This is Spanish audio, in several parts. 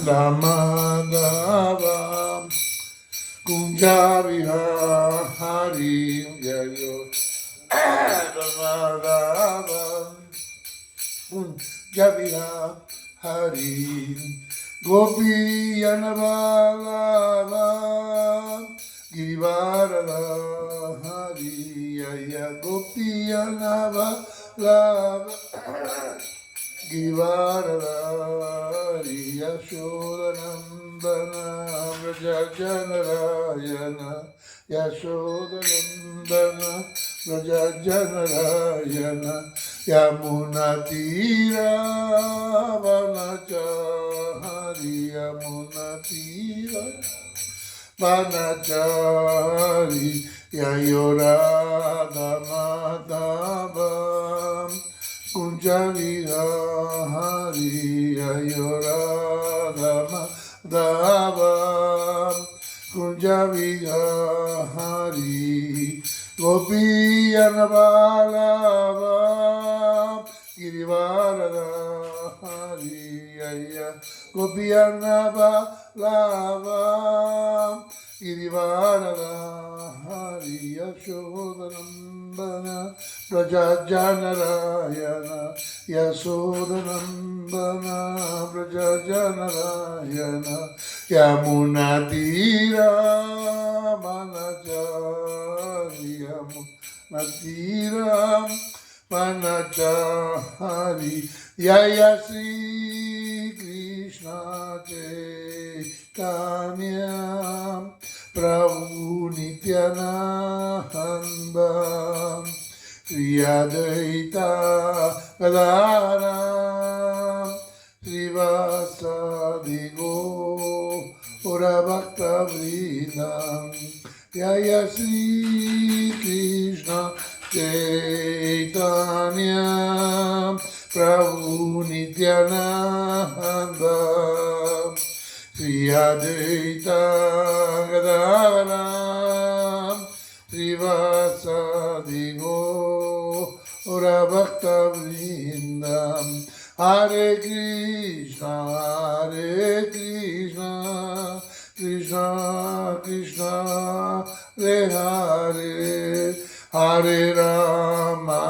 Ramadava Kunjavihari Jayo Ramadava Kunjavihari Gopi Anavalava Girivaradhari Yaya Gopi Anavalava Girivaradhari Yashodanandana Vrajajanarayana Yashodanandana Vrajajanarayana Yamunatira Vanachari Yamunatira Vanachari Yayorada Madhava Kunjavihari Yayorada Madhava Kunjavihari Gopi Anavalava Girivaradhari Yaya Gopi Anavalava Girivaradhari Yashodanandana Vrajajanarayana Yashodanandana Vrajajanarayana Yamunatira Manachari Yamunatira Manachari Yaya Sri Krishna Chaitanya Prabhu Nityananda Sri Advaita Gadadhara Srivasadi Gaura Bhakta Vrinam Jaya Sri Krishna Chaitanya Prabhu Nityananda Sri Advaita Gadadhara Srivasadi Gaura Bhakta Vrindam Hare Krishna Krishna Krishna Hare Hare Hare Rama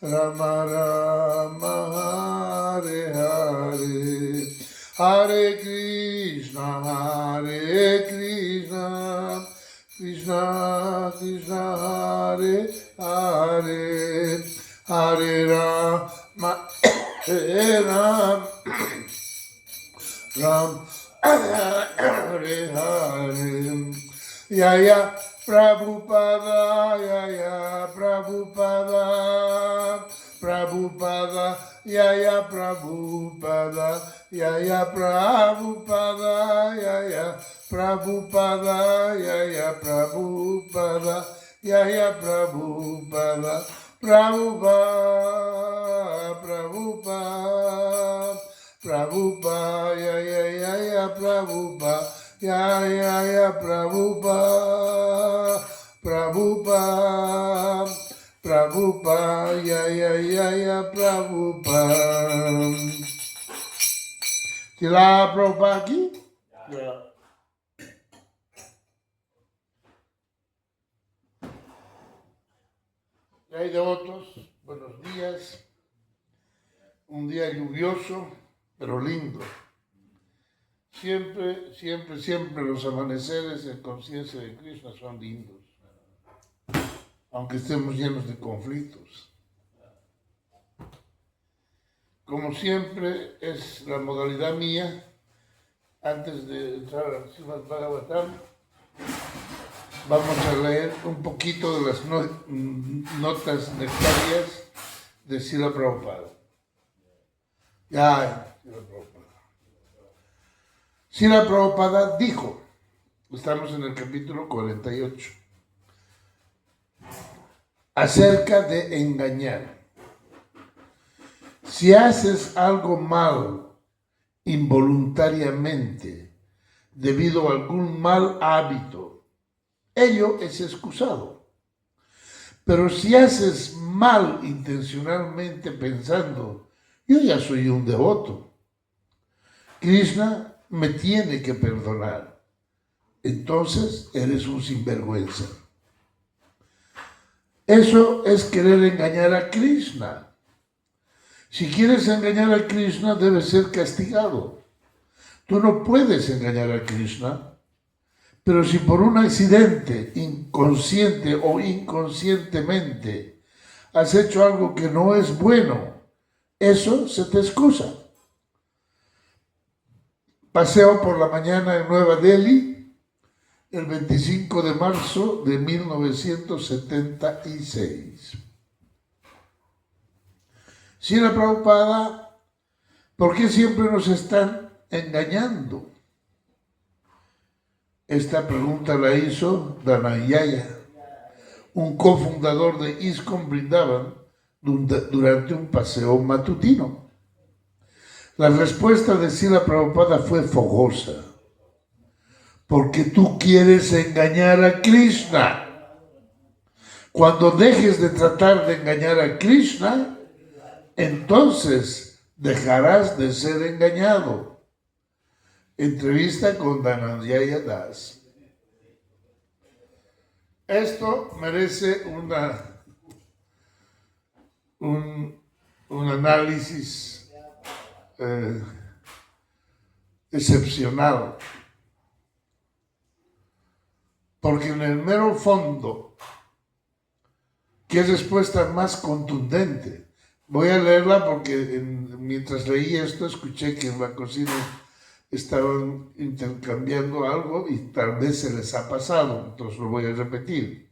Rama Rama Hare Hare Hare Krishna Krishna Krishna Hare Hare Hare Rama Ram Hare Hare Yaya Prabhupada Yaya Prabhupada Prabhupada Yaya Prabhupada Yaya Prabhupada Yaya Prabhupada Yaya Prabhupada Yaya Prabhupada Prabhupada Prabhupada Yaya Prabhupada Yaya Prabhupada Prabhupada Yaya Prabhupada ¿Sila Prabhupada aquí? Ya. Hay devotos, buenos días. Un día lluvioso, pero lindo. Siempre los amaneceres en conciencia de Krishna son lindos, aunque estemos llenos de conflictos. Como siempre es la modalidad mía, antes de entrar al Srimad Bhagavatam, vamos a leer un poquito de las notas nectarias de Srila Prabhupada. Srila Prabhupada dijo, estamos en el capítulo 48, acerca de engañar. Si haces algo mal involuntariamente debido a algún mal hábito, ello es excusado. Pero si haces mal intencionalmente pensando Yo ya soy un devoto. Krishna me tiene que perdonar. Entonces eres un sinvergüenza. Eso es querer engañar a Krishna. Si quieres engañar a Krishna, debes ser castigado. Tú no puedes engañar a Krishna, pero si por un accidente, inconsciente o inconscientemente, has hecho algo que no es bueno, eso se te excusa. Paseo por la mañana en Nueva Delhi, el 25 de marzo de 1976. Srila Prabhupada, ¿por qué siempre nos están engañando? Esta pregunta la hizo Dhananjaya, un cofundador de ISKCON Vrindavan, durante un paseo matutino. La respuesta de Srila Prabhupada fue fogosa. Porque tú quieres engañar a Krishna. Cuando dejes de tratar de engañar a Krishna, entonces dejarás de ser engañado. Entrevista con Dhananjaya Das. Esto merece un análisis excepcional. Porque en el mero fondo, ¿qué respuesta más contundente? Voy a leerla porque mientras leí esto escuché que en la cocina estaban intercambiando algo y tal vez se les ha pasado, entonces lo voy a repetir.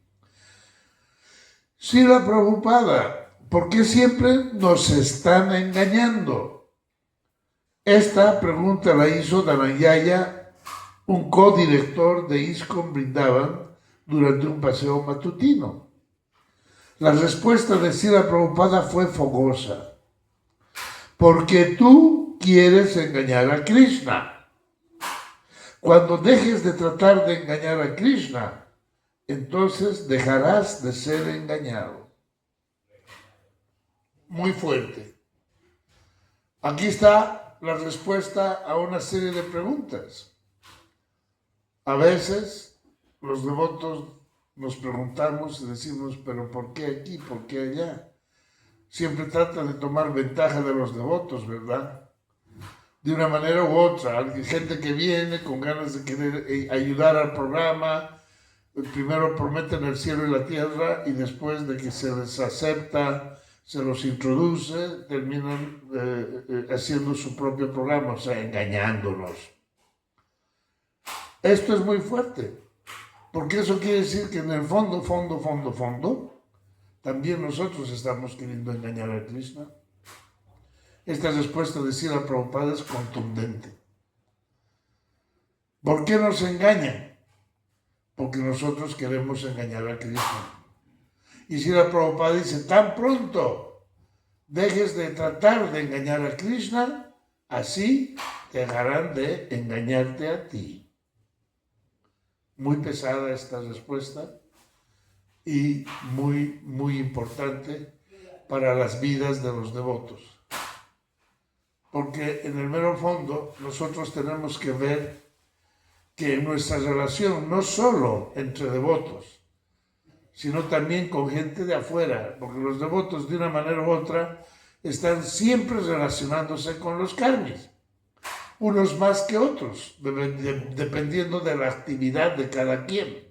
Srila Prabhupada, ¿por qué siempre nos están engañando? Esta pregunta la hizo Dhananjaya, un codirector de ISKCON Vrindavan, durante un paseo matutino. La respuesta de Srila Prabhupada fue fogosa. Porque tú quieres engañar a Krishna. Cuando dejes de tratar de engañar a Krishna, entonces dejarás de ser engañado. Muy fuerte. Aquí está la respuesta a una serie de preguntas. A veces los devotos nos preguntamos y decimos, pero ¿por qué aquí? ¿Por qué allá? Siempre tratan de tomar ventaja de los devotos, ¿verdad? De una manera u otra. Hay gente que viene con ganas de querer ayudar al programa, primero prometen el cielo y la tierra y después de que se les acepta, se los introduce, terminan haciendo su propio programa, o sea, engañándonos. Esto es muy fuerte, porque eso quiere decir que en el fondo, también nosotros estamos queriendo engañar a Krishna. Esta respuesta de Srila Prabhupada es contundente. ¿Por qué nos engañan? Porque nosotros queremos engañar a Krishna. Y Srila Prabhupada dice, tan pronto dejes de tratar de engañar a Krishna, así dejarán de engañarte a ti. Muy pesada esta respuesta y muy importante para las vidas de los devotos. Porque en el mero fondo nosotros tenemos que ver que nuestra relación no solo entre devotos, sino también con gente de afuera, porque los devotos de una manera u otra están siempre relacionándose con los karmis, unos más que otros, dependiendo de la actividad de cada quien.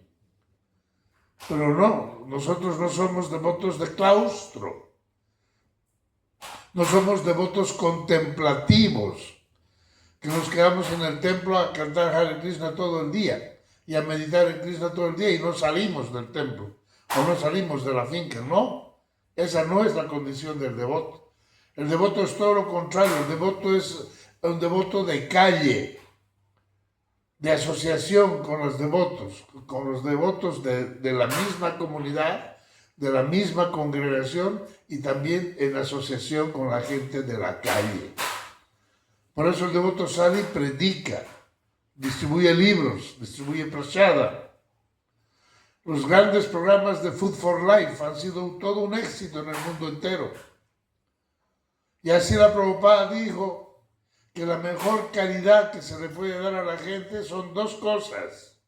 Pero no, nosotros no somos devotos de claustro, no somos devotos contemplativos, que nos quedamos en el templo a cantar Hare Krishna todo el día y a meditar en Krishna todo el día y no salimos del templo o no salimos de la finca. No, esa no es la condición del devoto. El devoto es todo lo contrario. El devoto es un devoto de calle, de asociación con los devotos de la misma comunidad, de la misma congregación y también en asociación con la gente de la calle. Por eso el devoto sale y predica, distribuye libros, distribuye prasada. Los grandes programas de Food for Life han sido todo un éxito en el mundo entero. Y así la Prabhupada dijo que la mejor caridad que se le puede dar a la gente son dos cosas: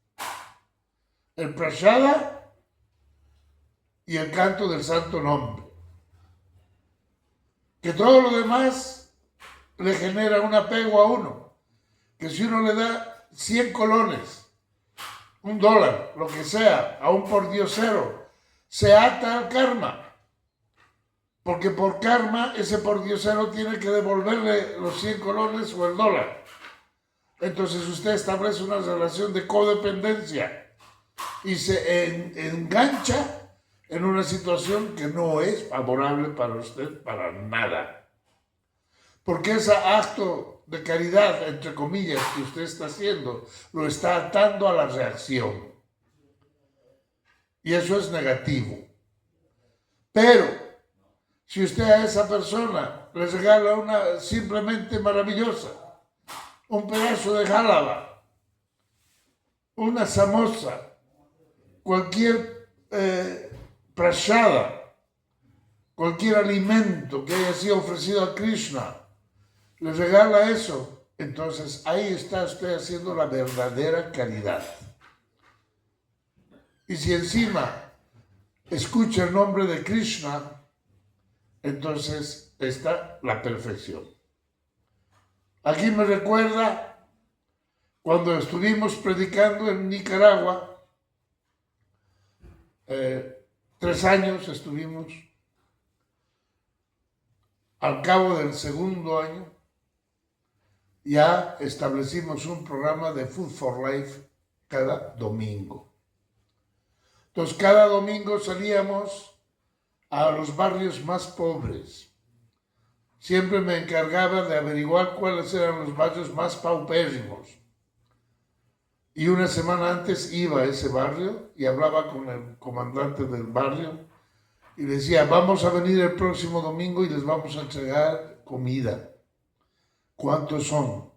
el prashada y el canto del santo nombre. Que todo lo demás le genera un apego a uno. Que si uno le da 100 colones, $1, lo que sea, a un pordiosero, se ata al karma. Porque por karma ese pordiosero tiene que devolverle los 100 colones o el dólar. Entonces usted establece una relación de codependencia y se engancha en una situación que no es favorable para usted para nada. Porque ese acto de caridad, entre comillas, que usted está haciendo, lo está atando a la reacción. Y eso es negativo. Pero si usted a esa persona le regala una simplemente maravillosa, un pedazo de jálaba, una samosa, cualquier prashada, cualquier alimento que haya sido ofrecido a Krishna, le regala eso, entonces ahí está usted haciendo la verdadera caridad. Y si encima escucha el nombre de Krishna, entonces está la perfección. Aquí me recuerda cuando estuvimos predicando en Nicaragua, 3 años estuvimos. Al cabo del segundo año ya establecimos un programa de Food for Life cada domingo. Entonces cada domingo salíamos a los barrios más pobres. Siempre me encargaba de averiguar cuáles eran los barrios más paupérrimos. Y una semana antes iba a ese barrio y hablaba con el comandante del barrio y le decía: vamos a venir el próximo domingo y les vamos a entregar comida. ¿Cuántos son?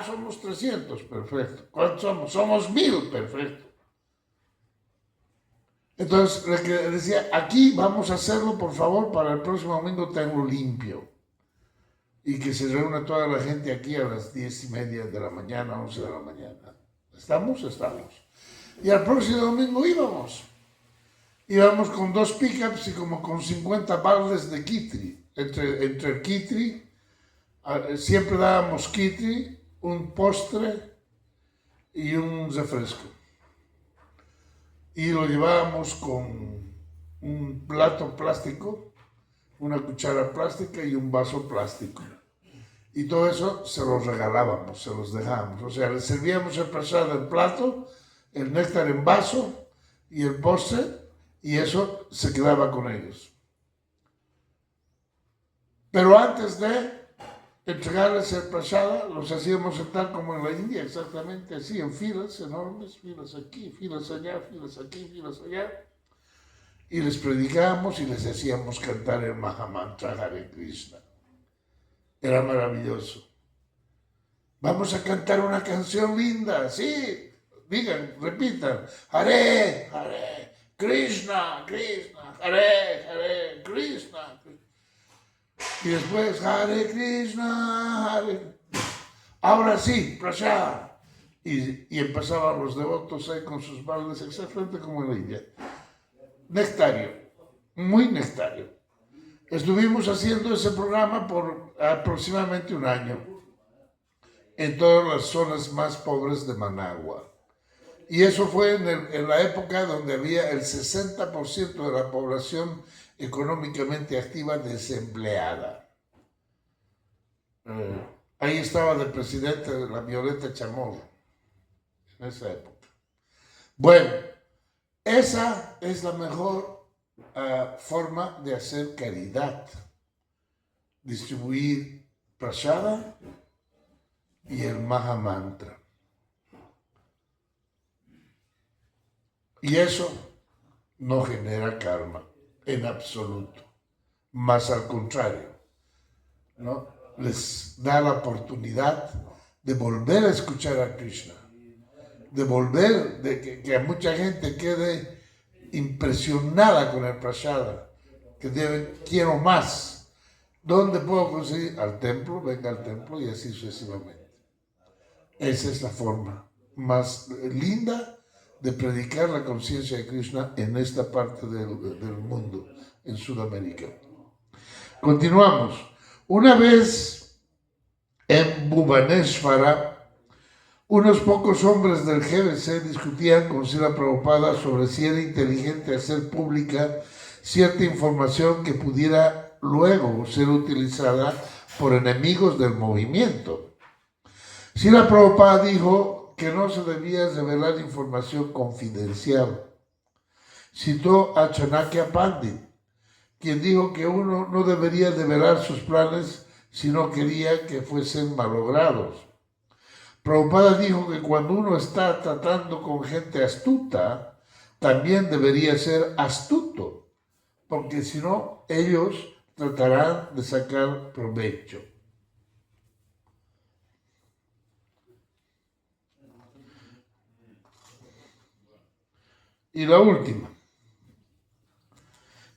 Somos 300, perfecto. ¿Cuántos somos? Somos 1000, perfecto. Entonces le decía: aquí vamos a hacerlo, por favor, para el próximo domingo tengo limpio. Y que se reúna toda la gente aquí a las 10:30 de la mañana, 11 de la mañana. ¿Estamos? Estamos. Y al próximo domingo íbamos. Íbamos con 2 pickups y como con 50 baldes de kitri. Entre el kitri, siempre dábamos kitri, un postre y un refresco. Y lo llevábamos con un plato plástico, una cuchara plástica y un vaso plástico. Y todo eso se los regalábamos, se los dejábamos. O sea, les servíamos el prasada en plato, el néctar en vaso y el postre, y eso se quedaba con ellos. Pero antes de entregarles el prasada, los hacíamos sentar como en la India, exactamente así, en filas enormes, filas aquí, filas allá, filas aquí, filas allá. Y les predicábamos y les hacíamos cantar el Mahamantra Hare Krishna. Era maravilloso. Vamos a cantar una canción linda, sí, digan, repitan: Hare, Hare, Krishna, Krishna, Hare, Hare, Krishna. Y después Hare Krishna, Hare. Ahora sí, prasada. Y empezaban los devotos ahí con sus baldes exactamente como en la India. Nectario, muy nectario. Estuvimos haciendo ese programa por aproximadamente 1 año en todas las zonas más pobres de Managua. Y eso fue en la época donde había el 60% de la población económicamente activa desempleada. Ahí estaba de presidente la Violeta Chamorro en esa época. Bueno, esa es la mejor forma de hacer caridad: distribuir prasada y el Mahamantra. Y eso no genera karma en absoluto, más al contrario, ¿no? Les da la oportunidad de volver a escuchar a Krishna, de volver, que a mucha gente quede impresionada con el prasada, que quiero más. ¿Dónde puedo conseguir? Al templo, venga al templo y así sucesivamente. Esa es la forma más linda de predicar la conciencia de Krishna en esta parte del mundo, en Sudamérica. Continuamos. Una vez en Bhubaneswara, unos pocos hombres del GBC discutían con Srila Prabhupada sobre si era inteligente hacer pública cierta información que pudiera luego ser utilizada por enemigos del movimiento. Srila Prabhupada dijo que no se debía revelar información confidencial. Citó a Chanakya Pandit, quien dijo que uno no debería develar sus planes si no quería que fuesen malogrados. Prabhupada dijo que cuando uno está tratando con gente astuta, también debería ser astuto, porque si no, ellos tratarán de sacar provecho. Y la última.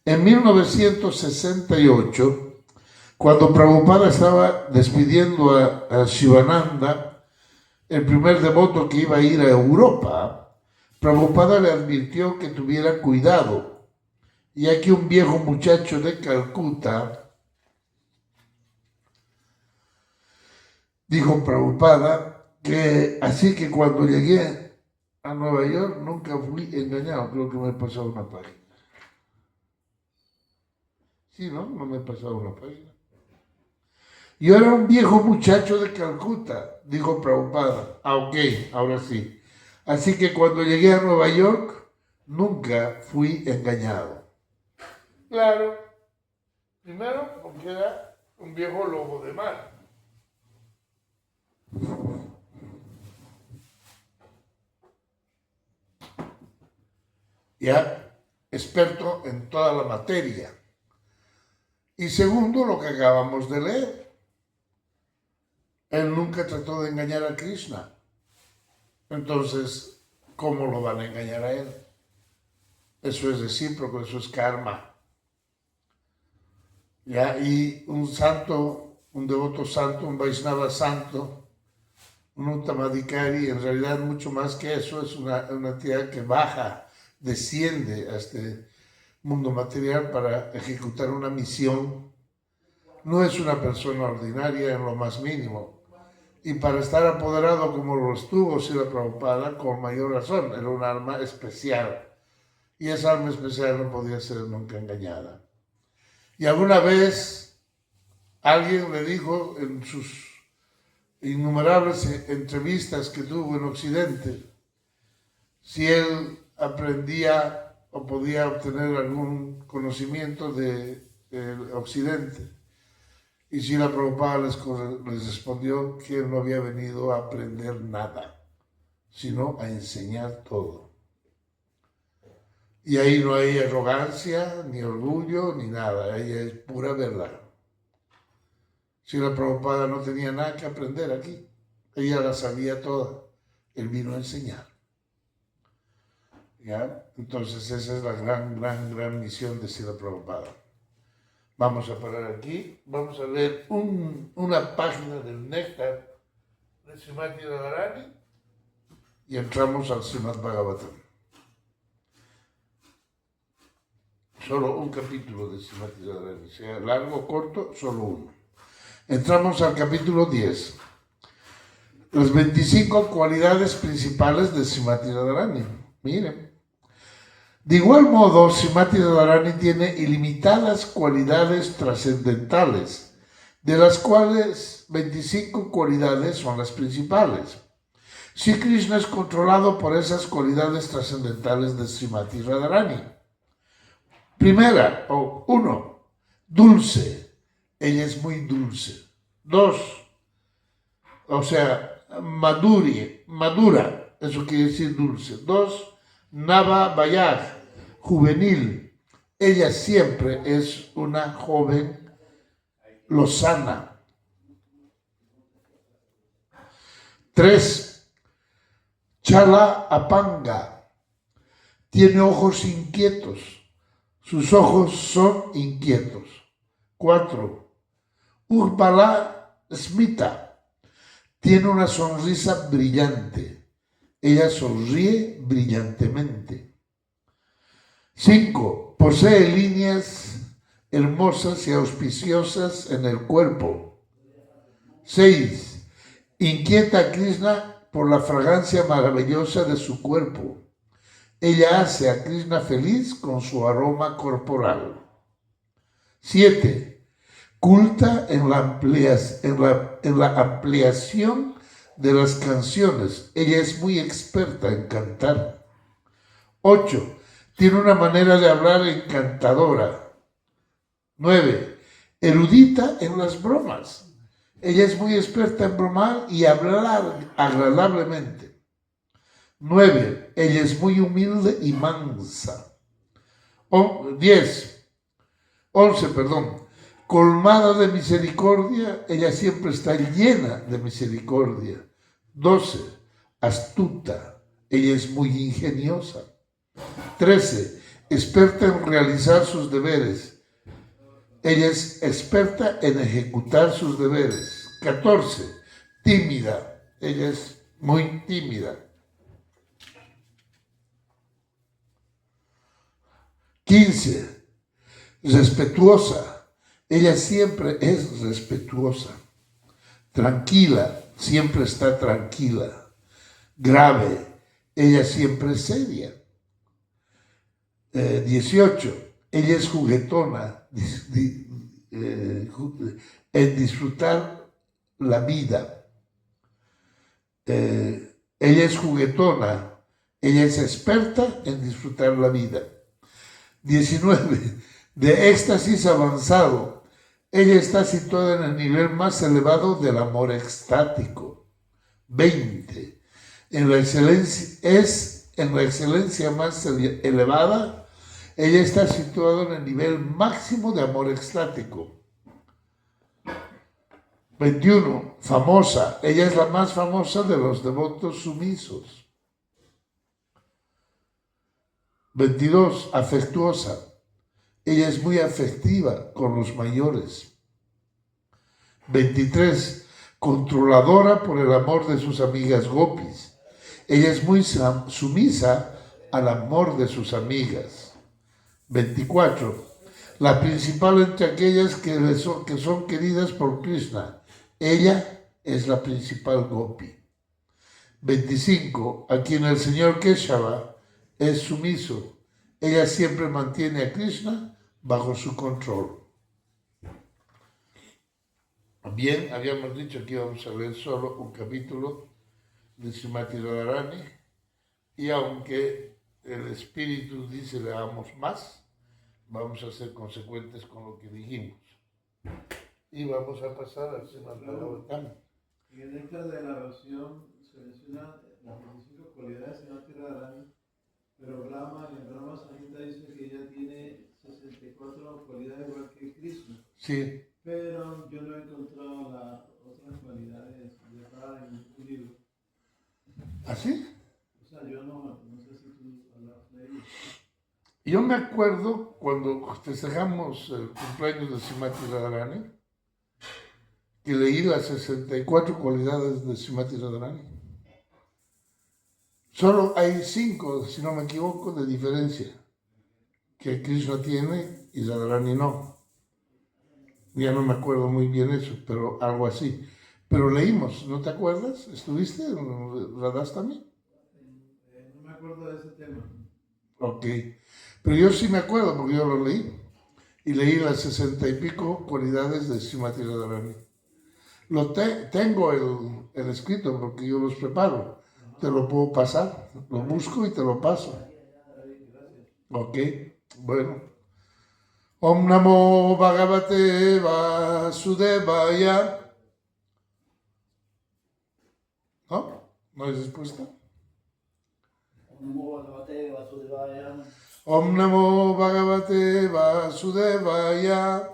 En 1968, cuando Prabhupada estaba despidiendo a Shivananda, el primer devoto que iba a ir a Europa, Prabhupada le advirtió que tuviera cuidado, ya que un viejo muchacho de Calcuta, dijo Prabhupada, que así que cuando llegué a Nueva York nunca fui engañado. Creo que me he pasado una página. Sí, ¿no? No me he pasado una página. Yo era un viejo muchacho de Calcuta, dijo Prabhupada. Ah, ok, ahora sí. Así que cuando llegué a Nueva York, nunca fui engañado. Claro, primero porque era un viejo lobo de mar. Ya, experto en toda la materia. Y segundo, lo que acabamos de leer. Él nunca trató de engañar a Krishna. Entonces, ¿cómo lo van a engañar a él? Eso es recíproco, eso es karma. ¿Ya? Y un santo, un devoto santo, un Vaishnava santo, un Uttamadhikari, en realidad mucho más que eso, es una entidad que baja, desciende a este mundo material para ejecutar una misión. No es una persona ordinaria en lo más mínimo. Y para estar apoderado como lo estuvo Srila Prabhupada, con mayor razón, era un alma especial. Y esa alma especial no podía ser nunca engañada. Y alguna vez alguien le dijo en sus innumerables entrevistas que tuvo en Occidente, si él aprendía o podía obtener algún conocimiento del Occidente. Y Srila Prabhupada les respondió que él no había venido a aprender nada, sino a enseñar todo. Y ahí no hay arrogancia, ni orgullo, ni nada. Ahí es pura verdad. Srila Prabhupada no tenía nada que aprender aquí. Ella la sabía toda. Él vino a enseñar. ¿Ya? Entonces esa es la gran misión de Srila Prabhupada. Vamos a parar aquí. Vamos a leer una página del Néctar de Srimati Radharani y entramos al Srimad Bhagavatam. Solo un capítulo de Srimati Radharani, sea largo o corto, solo uno. Entramos al capítulo 10. Las 25 cualidades principales de Srimati Radharani. Miren. De igual modo, Srimati Radharani tiene ilimitadas cualidades trascendentales, de las cuales 25 cualidades son las principales. Sri Krishna es controlado por esas cualidades trascendentales de Srimati Radharani. Primera, o uno, dulce. Ella es muy dulce. Dos, o sea, madura. Eso quiere decir dulce. Dos, Nava Bayaj, juvenil. Ella siempre es una joven lozana. 3. Chala Apanga. Tiene ojos inquietos. Sus ojos son inquietos. 4. Urbala Smita tiene una sonrisa brillante. Ella sonríe brillantemente. 5. Posee líneas hermosas y auspiciosas en el cuerpo. 6. Inquieta a Krishna por la fragancia maravillosa de su cuerpo. Ella hace a Krishna feliz con su aroma corporal. 7. Culta en la ampliación de las canciones. Ella es muy experta en cantar. 8. Tiene una manera de hablar encantadora. 9. Erudita en las bromas. Ella es muy experta en bromar y hablar agradablemente. 9. Ella es muy humilde y mansa. 11, colmada de misericordia, ella siempre está llena de misericordia. 12, astuta, ella es muy ingeniosa. 13, experta en realizar sus deberes. Ella es experta en ejecutar sus deberes. 14, tímida, ella es muy tímida. 15, respetuosa. Ella siempre es respetuosa. Tranquila, siempre está tranquila. Grave, ella siempre es seria. 18. Ella es juguetona en disfrutar la vida. Ella es juguetona. Ella es experta en disfrutar la vida. 19. De éxtasis avanzado. Ella está situada en el nivel más elevado del amor extático. 20. En la excelencia más elevada, ella está situada en el nivel máximo de amor extático. 21. Famosa. Ella es la más famosa de los devotos sumisos. 22. Afectuosa. Ella es muy afectiva con los mayores. 23. Controladora por el amor de sus amigas gopis. Ella es muy sumisa al amor de sus amigas. 24. La principal entre aquellas que son queridas por Krishna. Ella es la principal gopi. 25. A quien el señor Keshava es sumiso. Ella siempre mantiene a Krishna bajo su control. Bien, habíamos dicho que íbamos a leer solo un capítulo de Srimati Radharani, y aunque el espíritu dice leamos más, vamos a ser consecuentes con lo que dijimos. Y vamos a pasar al Srimati Bhagavatam. En el néctar de la oración se menciona las 25 cualidades de Srimati Radharani, pero Brahma, en Brahma Samhita dice que ella tiene 64 cualidades igual que Krishna. Sí. Pero yo no he encontrado las otras cualidades de Radha en un libro. ¿Así? O sea, yo no sé si tú hablas de ello. Yo me acuerdo cuando festejamos el cumpleaños de Srimati Radharani, que leí las 64 cualidades de Srimati Radharani. Solo hay 5, si no me equivoco, de diferencia, que Krishna tiene y Radharani no. Ya no me acuerdo muy bien eso, pero algo así. Pero leímos, ¿no te acuerdas? ¿Estuviste en Radhastami? No me acuerdo de ese tema. Ok. Pero yo sí me acuerdo porque yo lo leí. Y leí las 60 y pico cualidades de Srimati Radharani. Tengo el escrito porque yo los preparo. Te lo puedo pasar. Lo busco y te lo paso. Ok. Bueno. Om Namo Bhagavate Vasudevaya. ¿No? ¿No hay respuesta? Om Namo Bhagavate Vasudevaya.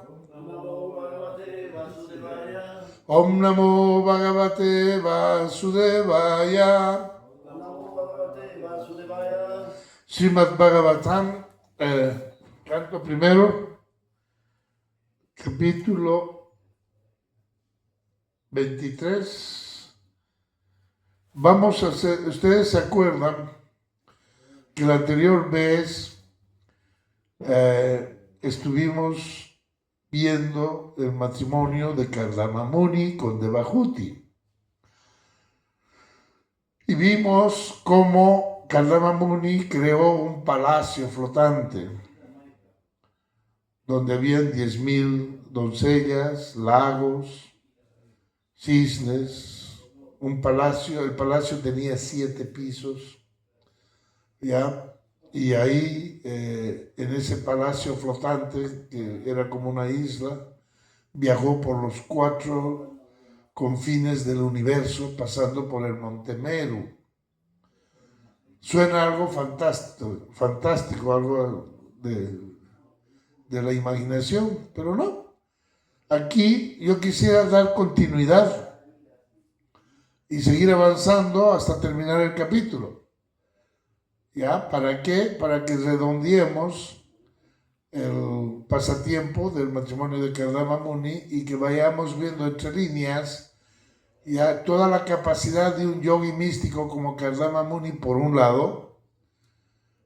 Om Namo Bhagavate Vasudevaya. Srimad Bhagavatam, canto primero, capítulo 23. Vamos a hacer, ustedes se acuerdan que la anterior vez estuvimos viendo el matrimonio de Kardama Muni con Devahuti. Y vimos cómo Kardama Muni creó un palacio flotante donde habían 10.000 doncellas, lagos, cisnes, un palacio. El palacio tenía 7 pisos, ¿ya? Y ahí, en ese palacio flotante, que era como una isla, viajó por los 4 confines del universo, pasando por el Monte Meru. Suena algo fantástico, algo de la imaginación, pero no. Aquí yo quisiera dar continuidad y seguir avanzando hasta terminar el capítulo. ¿Ya? ¿Para qué? Para que redondeemos el pasatiempo del matrimonio de Kardama Muni y que vayamos viendo entre líneas ya toda la capacidad de un yogi místico como Kardama Muni por un lado,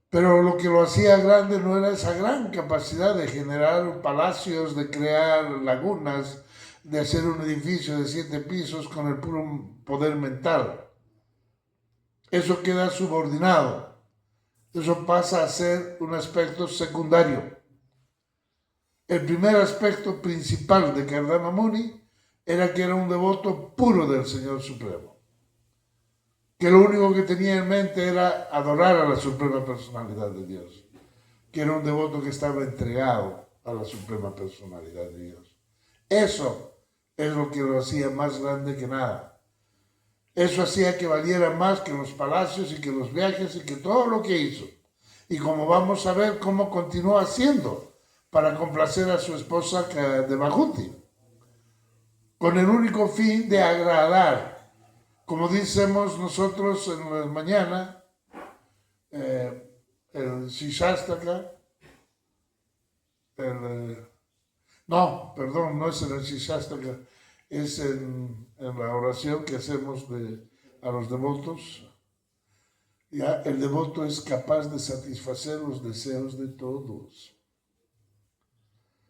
pero lo que lo hacía grande no era esa gran capacidad de generar palacios, de crear lagunas, de hacer un edificio de 7 pisos con el puro poder mental. Eso queda subordinado. Eso pasa a ser un aspecto secundario. El primer aspecto principal de Kardama Muni era que era un devoto puro del Señor Supremo, que lo único que tenía en mente era adorar a la Suprema Personalidad de Dios, que era un devoto que estaba entregado a la Suprema Personalidad de Dios. Eso es lo que lo hacía más grande que nada. Eso hacía que valiera más que los palacios y que los viajes y que todo lo que hizo. Y como vamos a ver cómo continuó haciendo para complacer a su esposa Devahuti, con el único fin de agradar. Como decimos nosotros en la mañana, el Shishastaka, no es en el Shishastaka, es en la oración que hacemos a los devotos. Ya, el devoto es capaz de satisfacer los deseos de todos.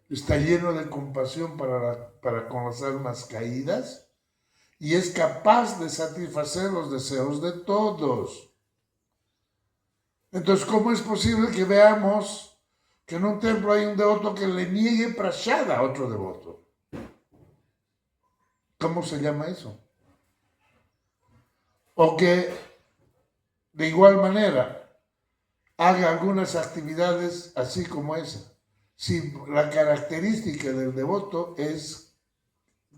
Está lleno de compasión para con las almas caídas y es capaz de satisfacer los deseos de todos. Entonces, ¿cómo es posible que veamos que en un templo hay un devoto que le niegue prashada a otro devoto? ¿Cómo se llama eso? O que de igual manera haga algunas actividades así como esa. Si la característica del devoto es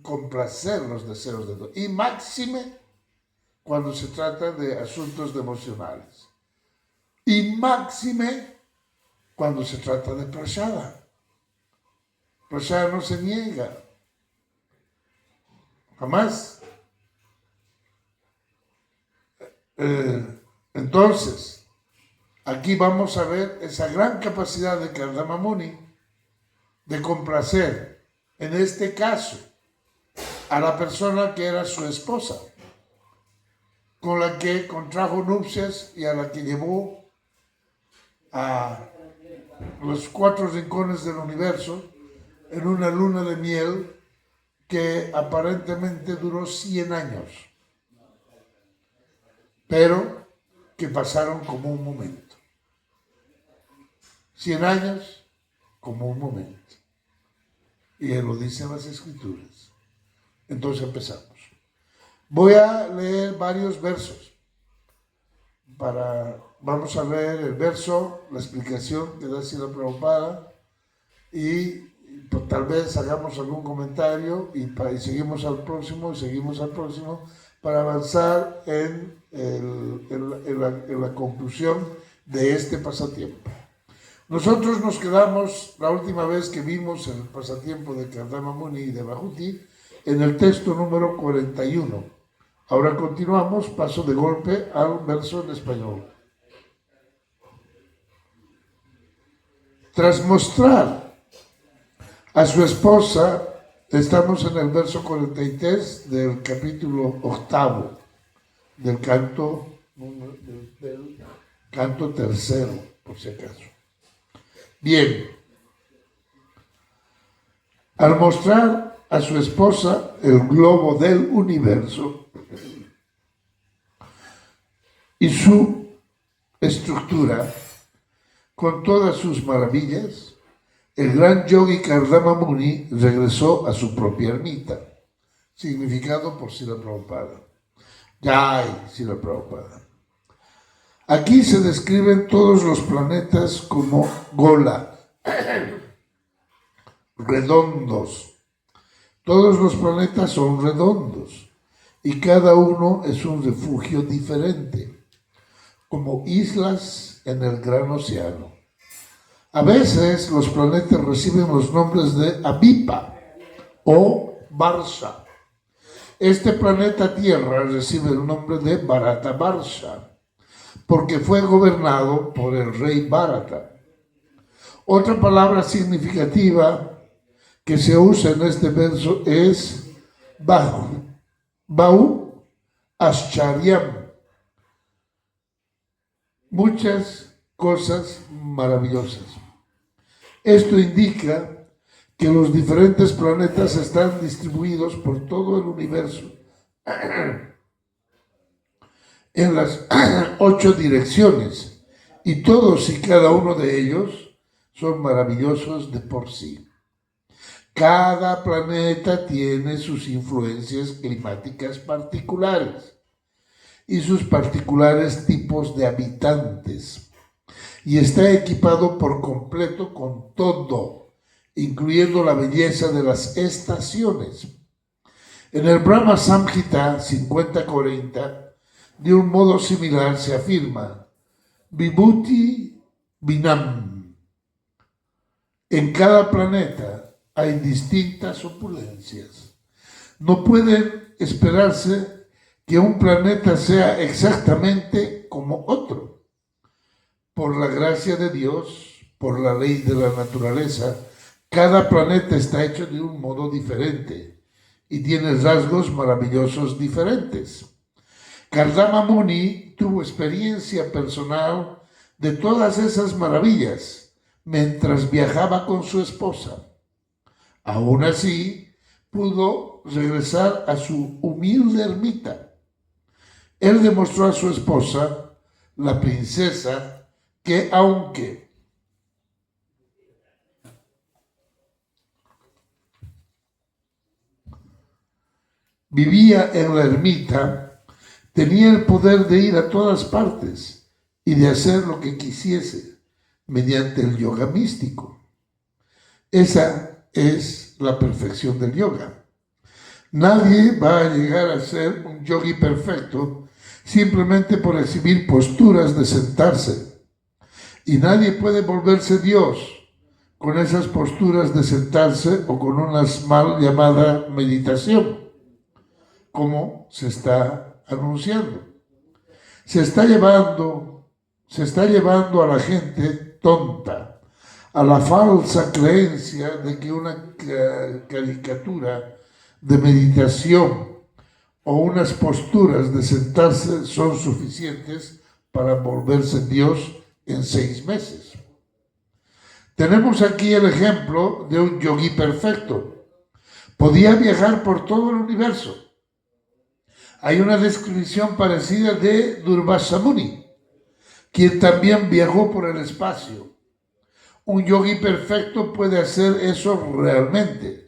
complacer los deseos de Dios, y máxime cuando se trata de asuntos devocionales, y máxime cuando se trata de prashada. Prashada no se niega, jamás. Entonces, aquí vamos a ver esa gran capacidad de Kardama Muni de complacer, en este caso, a la persona que era su esposa, con la que contrajo nupcias y a la que llevó a los 4 rincones del universo en una luna de miel que aparentemente duró 100 años, pero que pasaron como un momento. 100 años como un momento. Y él lo dice en las Escrituras. Entonces empezamos. Voy a leer varios versos. Vamos a leer el verso, la explicación que da Srila Prabhupada y pues, tal vez hagamos algún comentario y seguimos al próximo para avanzar en la conclusión de este pasatiempo. Nosotros nos quedamos la última vez que vimos el pasatiempo de Kardama Muni y Devahuti en el texto número 41. Ahora continuamos, paso de golpe al verso en español. Tras mostrar a su esposa Estamos en el verso 43 del capítulo 8 del canto tercero, por si acaso. Bien, al mostrar a su esposa el globo del universo y su estructura, con todas sus maravillas, el gran yogi Kardama Muni regresó a su propia ermita, significado por Srila Prabhupada. Jai Srila Prabhupada. Aquí se describen todos los planetas como gola, redondos. Todos los planetas son redondos y cada uno es un refugio diferente, como islas en el gran océano. A veces los planetas reciben los nombres de Avipa o Varsha. Este planeta Tierra recibe el nombre de Bharata Varsha, porque fue gobernado por el rey Bharata. Otra palabra significativa que se usa en este verso es Bahu Ascharyam. Muchas cosas maravillosas. Esto indica que los diferentes planetas están distribuidos por todo el universo en las 8 direcciones, y todos y cada uno de ellos son maravillosos de por sí. Cada planeta tiene sus influencias climáticas particulares y sus particulares tipos de habitantes, y está equipado por completo con todo, incluyendo la belleza de las estaciones. En el Brahma Samhita 50-40, de un modo similar se afirma Vibhuti Vinam. En cada planeta hay distintas opulencias. No puede esperarse que un planeta sea exactamente como otro. Por la gracia de Dios, por la ley de la naturaleza, cada planeta está hecho de un modo diferente y tiene rasgos maravillosos diferentes. Kardama Muni tuvo experiencia personal de todas esas maravillas mientras viajaba con su esposa. Aún así, pudo regresar a su humilde ermita. Él demostró a su esposa, la princesa, que aunque vivía en la ermita, tenía el poder de ir a todas partes y de hacer lo que quisiese mediante el yoga místico. Esa es la perfección del yoga. Nadie va a llegar a ser un yogi perfecto simplemente por exhibir posturas de sentarse. Y nadie puede volverse Dios con esas posturas de sentarse o con una mal llamada meditación, como se está anunciando. Se está llevando a la gente tonta a la falsa creencia de que una caricatura de meditación o unas posturas de sentarse son suficientes para volverse Dios en 6 meses. Tenemos aquí el ejemplo de un yogi perfecto. Podía viajar por todo el universo. Hay una descripción parecida de Durvasa Muni, quien también viajó por el espacio. Un yogi perfecto puede hacer eso realmente,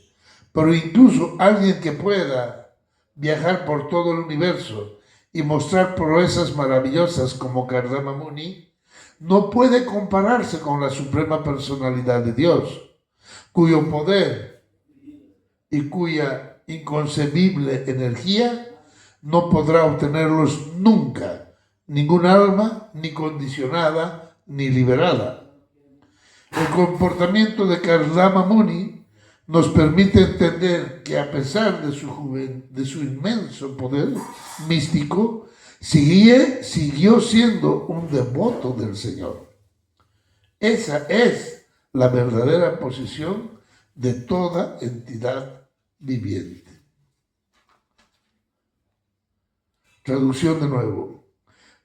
pero incluso alguien que pueda viajar por todo el universo y mostrar proezas maravillosas como Kardama Muni, no puede compararse con la suprema personalidad de Dios, cuyo poder y cuya inconcebible energía no podrá obtenerlos nunca, ningún alma, ni condicionada, ni liberada. El comportamiento de Kardama Muni nos permite entender que a pesar de su inmenso poder místico, siguió siendo un devoto del Señor. Esa es la verdadera posición de toda entidad viviente. Traducción de nuevo.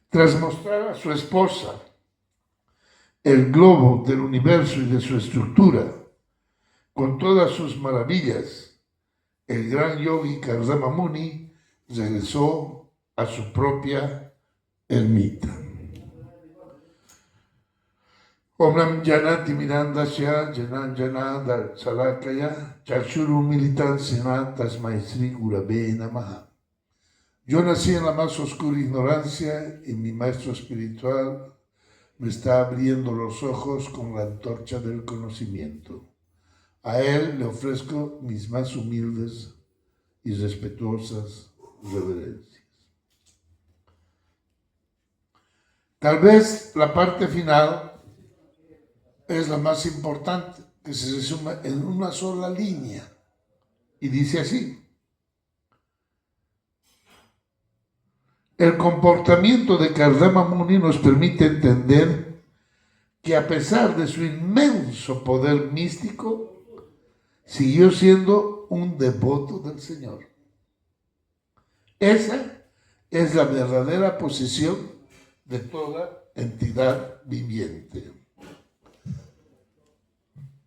Tras mostrar a su esposa el globo del universo y de su estructura, con todas sus maravillas, el gran yogi Kardama Muni regresó a su propia ermita. Om Nam Janati Mirandasya Janan Jananda Salakaya Chachuru Militan Sinatas Maestri Gurave Namaha. Yo nací en la más oscura ignorancia y mi maestro espiritual me está abriendo los ojos con la antorcha del conocimiento. A él le ofrezco mis más humildes y respetuosas reverencias. Tal vez la parte final es la más importante, que se resume en una sola línea. Y dice así: el comportamiento de Kardama Muni nos permite entender que a pesar de su inmenso poder místico, siguió siendo un devoto del Señor. Esa es la verdadera posición de toda entidad viviente.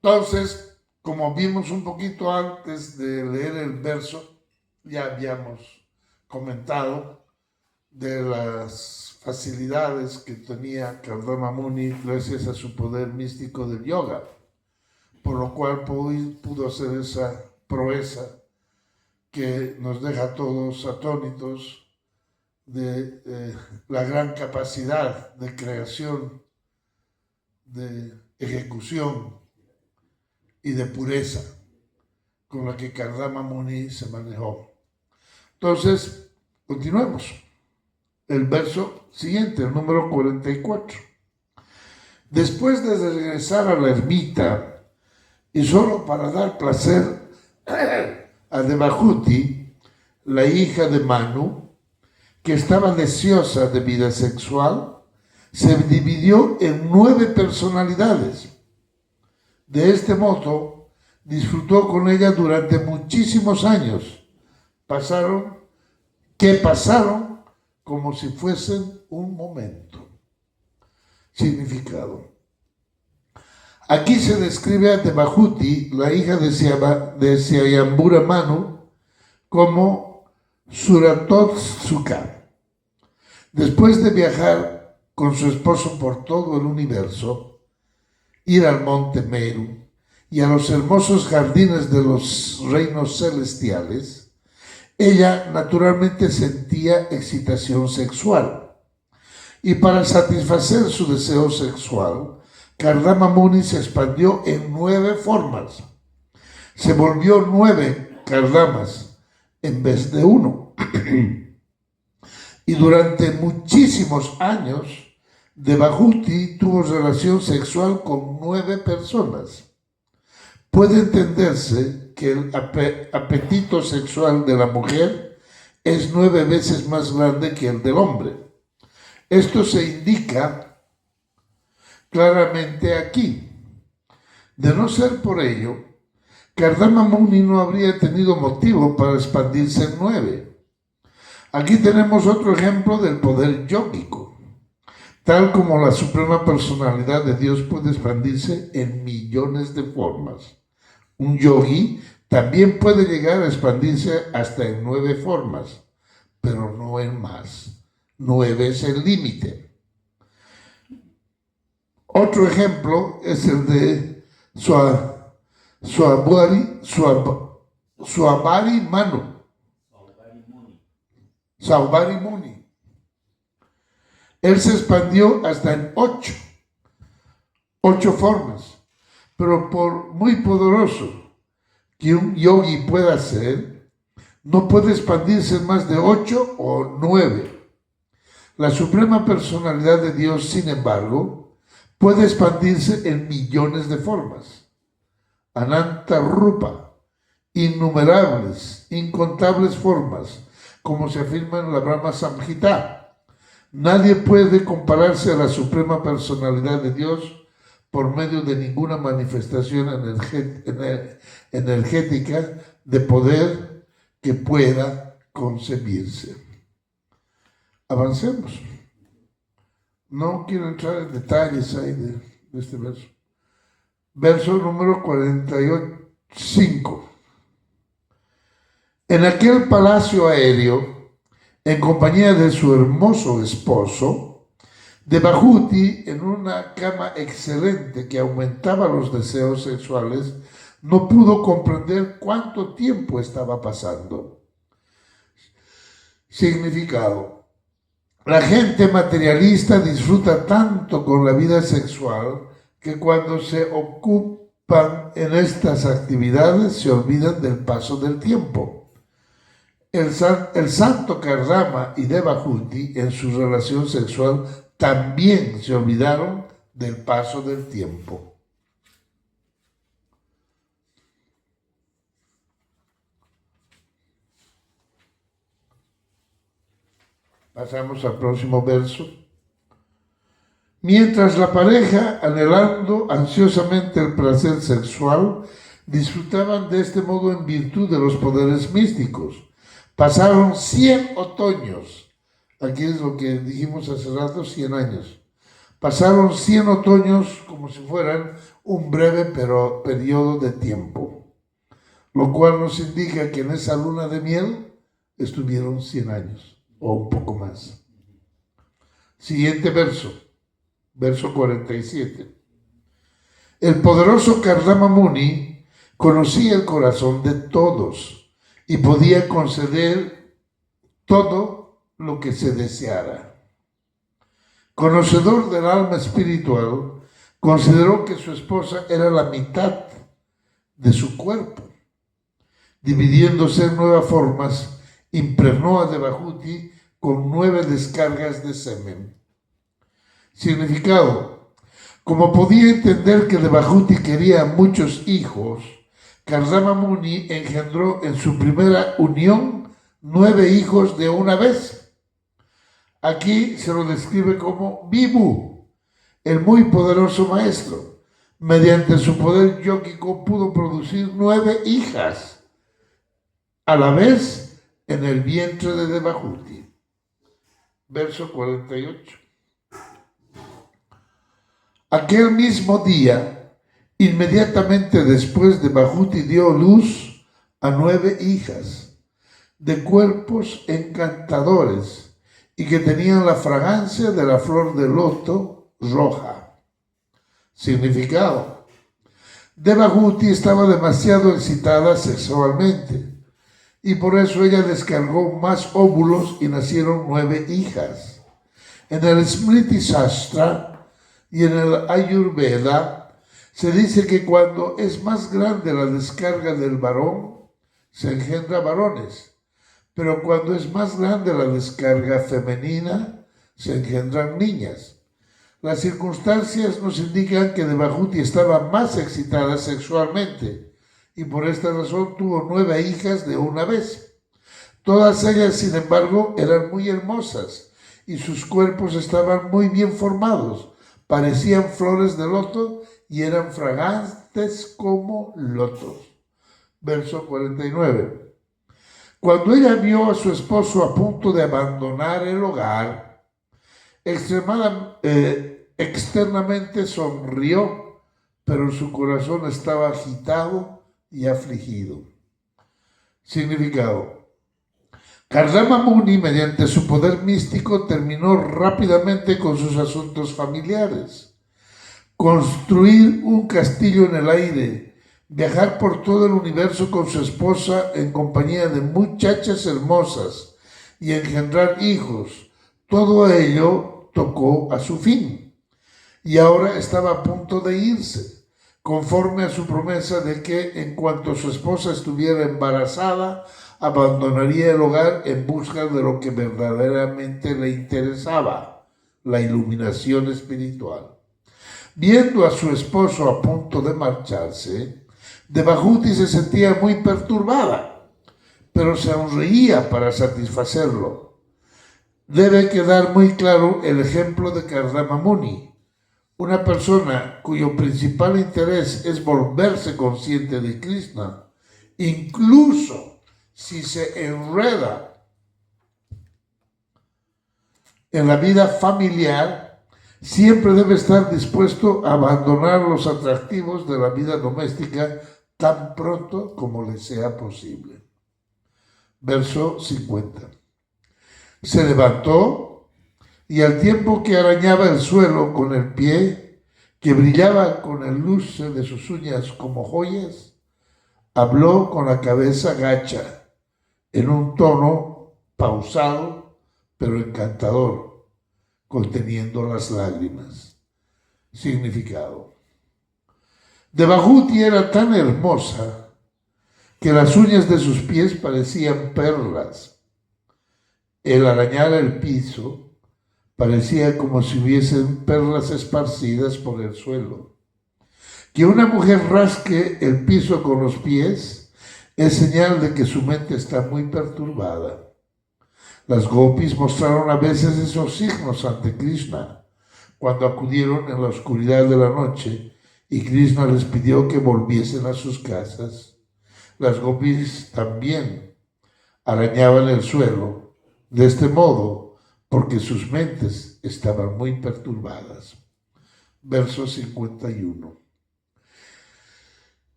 Entonces, como vimos un poquito antes de leer el verso, ya habíamos comentado de las facilidades que tenía Kardama Muni gracias a su poder místico del yoga, por lo cual pudo hacer esa proeza que nos deja a todos atónitos de la gran capacidad de creación, de ejecución y de pureza con la que Kardama Muni se manejó. Entonces, continuemos. El verso siguiente, el número 44. Después de regresar a la ermita, y solo para dar placer a Devahuti, la hija de Manu, que estaba deseosa de vida sexual, se dividió en 9 personalidades. De este modo, disfrutó con ella durante muchísimos años. Pasaron como si fuesen un momento. Significado. Aquí se describe a Devahuti, la hija de Syayambura Manu, como Suratotsuka. Después de viajar con su esposo por todo el universo, ir al monte Meru y a los hermosos jardines de los reinos celestiales, ella naturalmente sentía excitación sexual. Y para satisfacer su deseo sexual, Kardama Muni se expandió en 9 formas. Se volvió 9 Kardamas en vez de 1. Y durante muchísimos años, Devahuti tuvo relación sexual con 9 personas. Puede entenderse que el apetito sexual de la mujer es 9 veces más grande que el del hombre. Esto se indica claramente aquí. De no ser por ello, Kardama Muni no habría tenido motivo para expandirse en 9. Aquí tenemos otro ejemplo del poder yógico. Tal como la suprema personalidad de Dios puede expandirse en millones de formas, un yogi también puede llegar a expandirse hasta en 9 formas, pero no en más. 9 es el límite. Otro ejemplo es el de Saubhari Muni. Él se expandió hasta en 8 formas, pero por muy poderoso que un yogi pueda ser, no puede expandirse en más de 8 o 9. La suprema personalidad de Dios, sin embargo, puede expandirse en millones de formas. Ananta Rupa, innumerables, incontables formas, como se afirma en la Brahma Samhita. Nadie puede compararse a la suprema personalidad de Dios por medio de ninguna manifestación energética de poder que pueda concebirse. Avancemos. No quiero entrar en detalles ahí de este verso. Verso número 45. En aquel palacio aéreo, en compañía de su hermoso esposo, Debahuti, en una cama excelente que aumentaba los deseos sexuales, no pudo comprender cuánto tiempo estaba pasando. Significado. La gente materialista disfruta tanto con la vida sexual que cuando se ocupan en estas actividades se olvidan del paso del tiempo. El santo Kardama y Debahuti en su relación sexual también se olvidaron del paso del tiempo. Pasamos al próximo verso. Mientras la pareja, anhelando ansiosamente el placer sexual, disfrutaban de este modo en virtud de los poderes místicos. Pasaron 100 otoños. Aquí es lo que dijimos hace rato, 100 años. Pasaron 100 otoños como si fueran un breve periodo de tiempo, lo cual nos indica que en esa luna de miel estuvieron 100 años o un poco más. Siguiente verso, verso 47. El poderoso Kardama Muni conocía el corazón de todos y podía conceder todo lo que se deseara. Conocedor del alma espiritual, consideró que su esposa era la mitad de su cuerpo. Dividiéndose en 9 formas, impregnó a Debahuti con 9 descargas de semen. Significado. Como podía entender que Debahuti quería muchos hijos, Kardama Muni engendró en su primera unión 9 hijos de una vez. Aquí se lo describe como Vibhu, el muy poderoso maestro. Mediante su poder yógico pudo producir 9 hijas a la vez en el vientre de Debahuti. Verso 48. Aquel mismo día, inmediatamente después, Debahuti dio luz a 9 hijas de cuerpos encantadores y que tenían la fragancia de la flor de loto roja. Significado. Debahuti estaba demasiado excitada sexualmente y por eso ella descargó más óvulos y nacieron 9 hijas. En el Smriti Shastra y en el Ayurveda se dice que cuando es más grande la descarga del varón, se engendra varones, pero cuando es más grande la descarga femenina, se engendran niñas. Las circunstancias nos indican que Debahuti estaba más excitada sexualmente y por esta razón tuvo 9 hijas de una vez. Todas ellas, sin embargo, eran muy hermosas y sus cuerpos estaban muy bien formados. Parecían flores de loto y eran fragantes como lotos. Verso 49. Cuando ella vio a su esposo a punto de abandonar el hogar, externamente sonrió, pero su corazón estaba agitado y afligido. Significado. Kardama Muni, mediante su poder místico, terminó rápidamente con sus asuntos familiares. Construir un castillo en el aire, viajar por todo el universo con su esposa en compañía de muchachas hermosas y engendrar hijos, todo ello tocó a su fin. Y ahora estaba a punto de irse, conforme a su promesa de que en cuanto su esposa estuviera embarazada, abandonaría el hogar en busca de lo que verdaderamente le interesaba, la iluminación espiritual. Viendo a su esposo a punto de marcharse, Debahuti se sentía muy perturbada, pero sonreía para satisfacerlo. Debe quedar muy claro el ejemplo de Kardama Muni, una persona cuyo principal interés es volverse consciente de Krishna Incluso si se enreda en la vida familiar, siempre debe estar dispuesto a abandonar los atractivos de la vida doméstica tan pronto como le sea posible. Verso 50. Se levantó y al tiempo que arañaba el suelo con el pie, que brillaba con el luce de sus uñas como joyas, habló con la cabeza gacha, en un tono pausado pero encantador, conteniendo las lágrimas. Significado. Debajuti era tan hermosa que las uñas de sus pies parecían perlas. El arañar el piso parecía como si hubiesen perlas esparcidas por el suelo. Que una mujer rasque el piso con los pies es señal de que su mente está muy perturbada. Las gopis mostraron a veces esos signos ante Krishna cuando acudieron en la oscuridad de la noche y Krishna les pidió que volviesen a sus casas. Las gopis también arañaban el suelo de este modo porque sus mentes estaban muy perturbadas. Verso 51.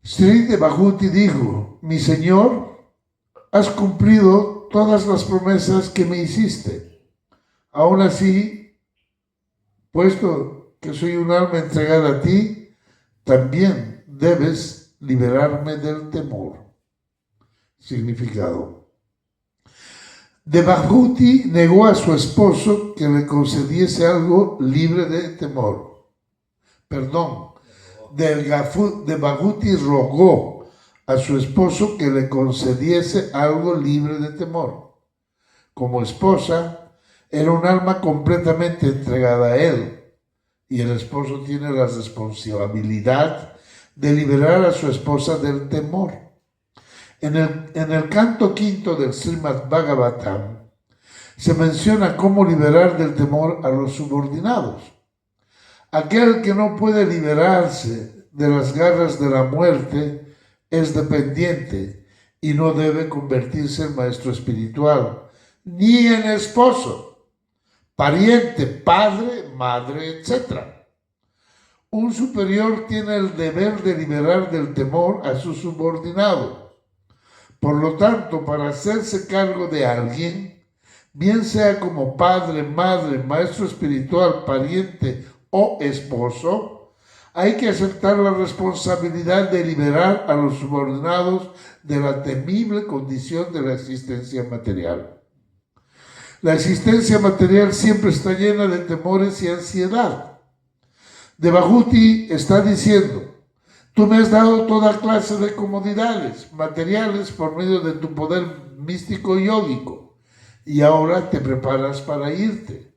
Sri Debahuti dijo: mi Señor, has cumplido todas las promesas que me hiciste. Aún así, puesto que soy un alma entregada a ti, también debes liberarme del temor. Significado. Debahuti negó a su esposo que le concediese algo libre de temor. Debahuti rogó a su esposo que le concediese algo libre de temor. Como esposa, era un alma completamente entregada a él, y el esposo tiene la responsabilidad de liberar a su esposa del temor. En el canto quinto del Srimad Bhagavatam se menciona cómo liberar del temor a los subordinados. Aquel que no puede liberarse de las garras de la muerte es dependiente y no debe convertirse en maestro espiritual, ni en esposo, pariente, padre, madre, etc. Un superior tiene el deber de liberar del temor a sus subordinados. Por lo tanto, para hacerse cargo de alguien, bien sea como padre, madre, maestro espiritual, pariente o esposo, hay que aceptar la responsabilidad de liberar a los subordinados de la temible condición de la existencia material. La existencia material siempre está llena de temores y ansiedad. Debahuti está diciendo: tú me has dado toda clase de comodidades materiales por medio de tu poder místico y yógico, y ahora te preparas para irte.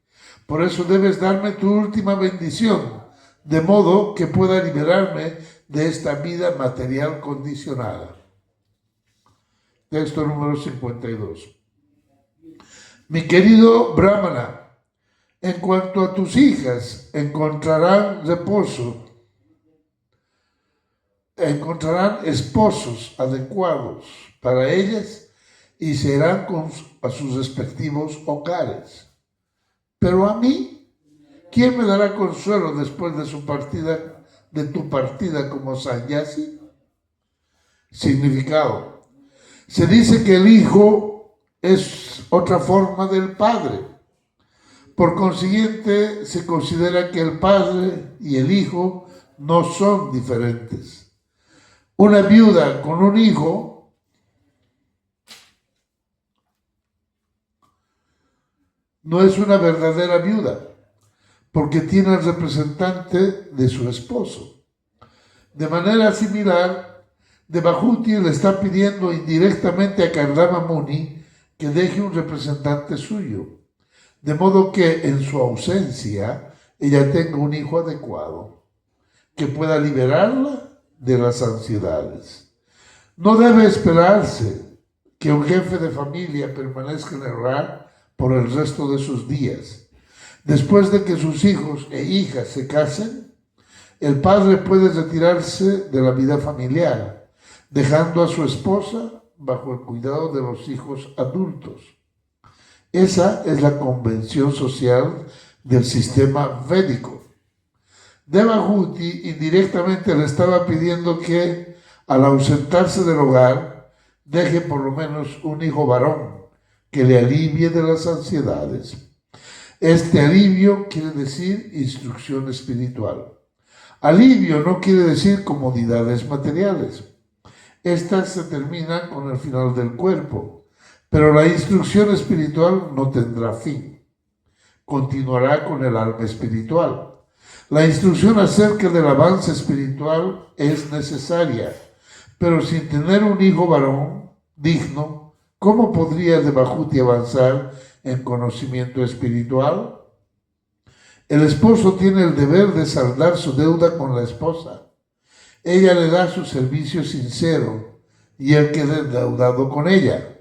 Por eso debes darme tu última bendición, de modo que pueda liberarme de esta vida material condicionada. Texto número 52. Mi querido Brahmana, en cuanto a tus hijas, encontrarán esposos adecuados para ellas y se irán a sus respectivos hogares. Pero a mí, ¿quién me dará consuelo después de tu partida como sannyasi? Significado. Se dice que el hijo es otra forma del padre. Por consiguiente, se considera que el padre y el hijo no son diferentes. Una viuda con un hijo no es una verdadera viuda, porque tiene al representante de su esposo. De manera similar, Debahuti le está pidiendo indirectamente a Kardama Muni que deje un representante suyo, de modo que en su ausencia ella tenga un hijo adecuado, que pueda liberarla de las ansiedades. No debe esperarse que un jefe de familia permanezca en el hogar por el resto de sus días. Después de que sus hijos e hijas se casen, el padre puede retirarse de la vida familiar, dejando a su esposa bajo el cuidado de los hijos adultos. Esa es la convención social del sistema védico. Devahuti indirectamente le estaba pidiendo que, al ausentarse del hogar, deje por lo menos un hijo varón que le alivie de las ansiedades. Este alivio quiere decir instrucción espiritual. Alivio no quiere decir comodidades materiales. Estas se terminan con el final del cuerpo, pero la instrucción espiritual no tendrá fin. Continuará con el alma espiritual. La instrucción acerca del avance espiritual es necesaria, pero sin tener un hijo varón digno, ¿cómo podría Devahuti avanzar en conocimiento espiritual? El esposo tiene el deber de saldar su deuda con la esposa. Ella le da su servicio sincero y él queda endeudado con ella,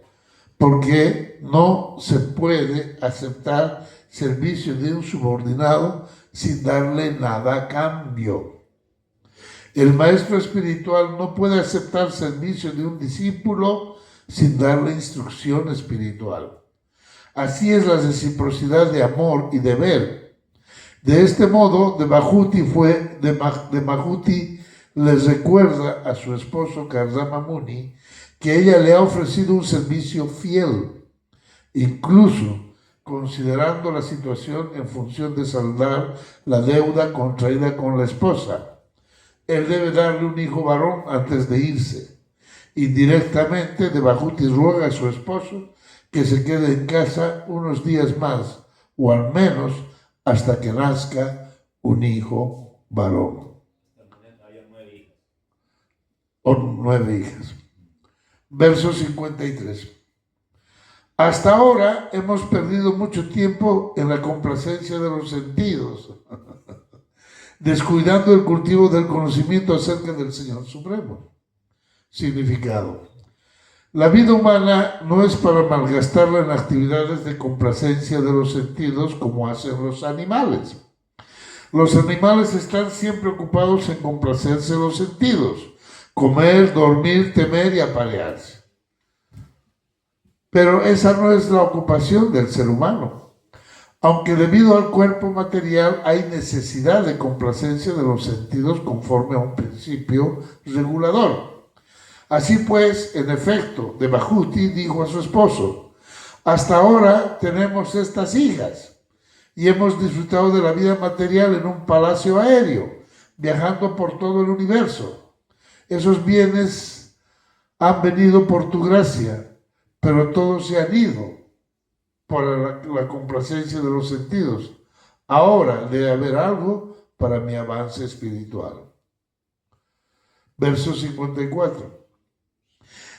porque no se puede aceptar servicio de un subordinado sin darle nada a cambio. El maestro espiritual no puede aceptar servicio de un discípulo sin darle instrucción espiritual. Así es la reciprocidad de amor y deber. De este modo, Devahuti les recuerda a su esposo Kardama Muni que ella le ha ofrecido un servicio fiel, incluso considerando la situación en función de saldar la deuda contraída con la esposa. Él debe darle un hijo varón antes de irse. Indirectamente, Devahuti ruega a su esposo que se quede en casa unos días más, o al menos hasta que nazca un hijo varón. O 9 hijas. Verso 53. Hasta ahora hemos perdido mucho tiempo en la complacencia de los sentidos, descuidando el cultivo del conocimiento acerca del Señor Supremo. Significado. La vida humana no es para malgastarla en actividades de complacencia de los sentidos como hacen los animales. Los animales están siempre ocupados en complacerse los sentidos, comer, dormir, temer y aparearse. Pero esa no es la ocupación del ser humano. Aunque debido al cuerpo material hay necesidad de complacencia de los sentidos conforme a un principio regulador. Así pues, en efecto, Devahuti dijo a su esposo: hasta ahora tenemos estas hijas y hemos disfrutado de la vida material en un palacio aéreo, viajando por todo el universo. Esos bienes han venido por tu gracia, pero todos se han ido por la complacencia de los sentidos. Ahora debe haber algo para mi avance espiritual. Verso 54.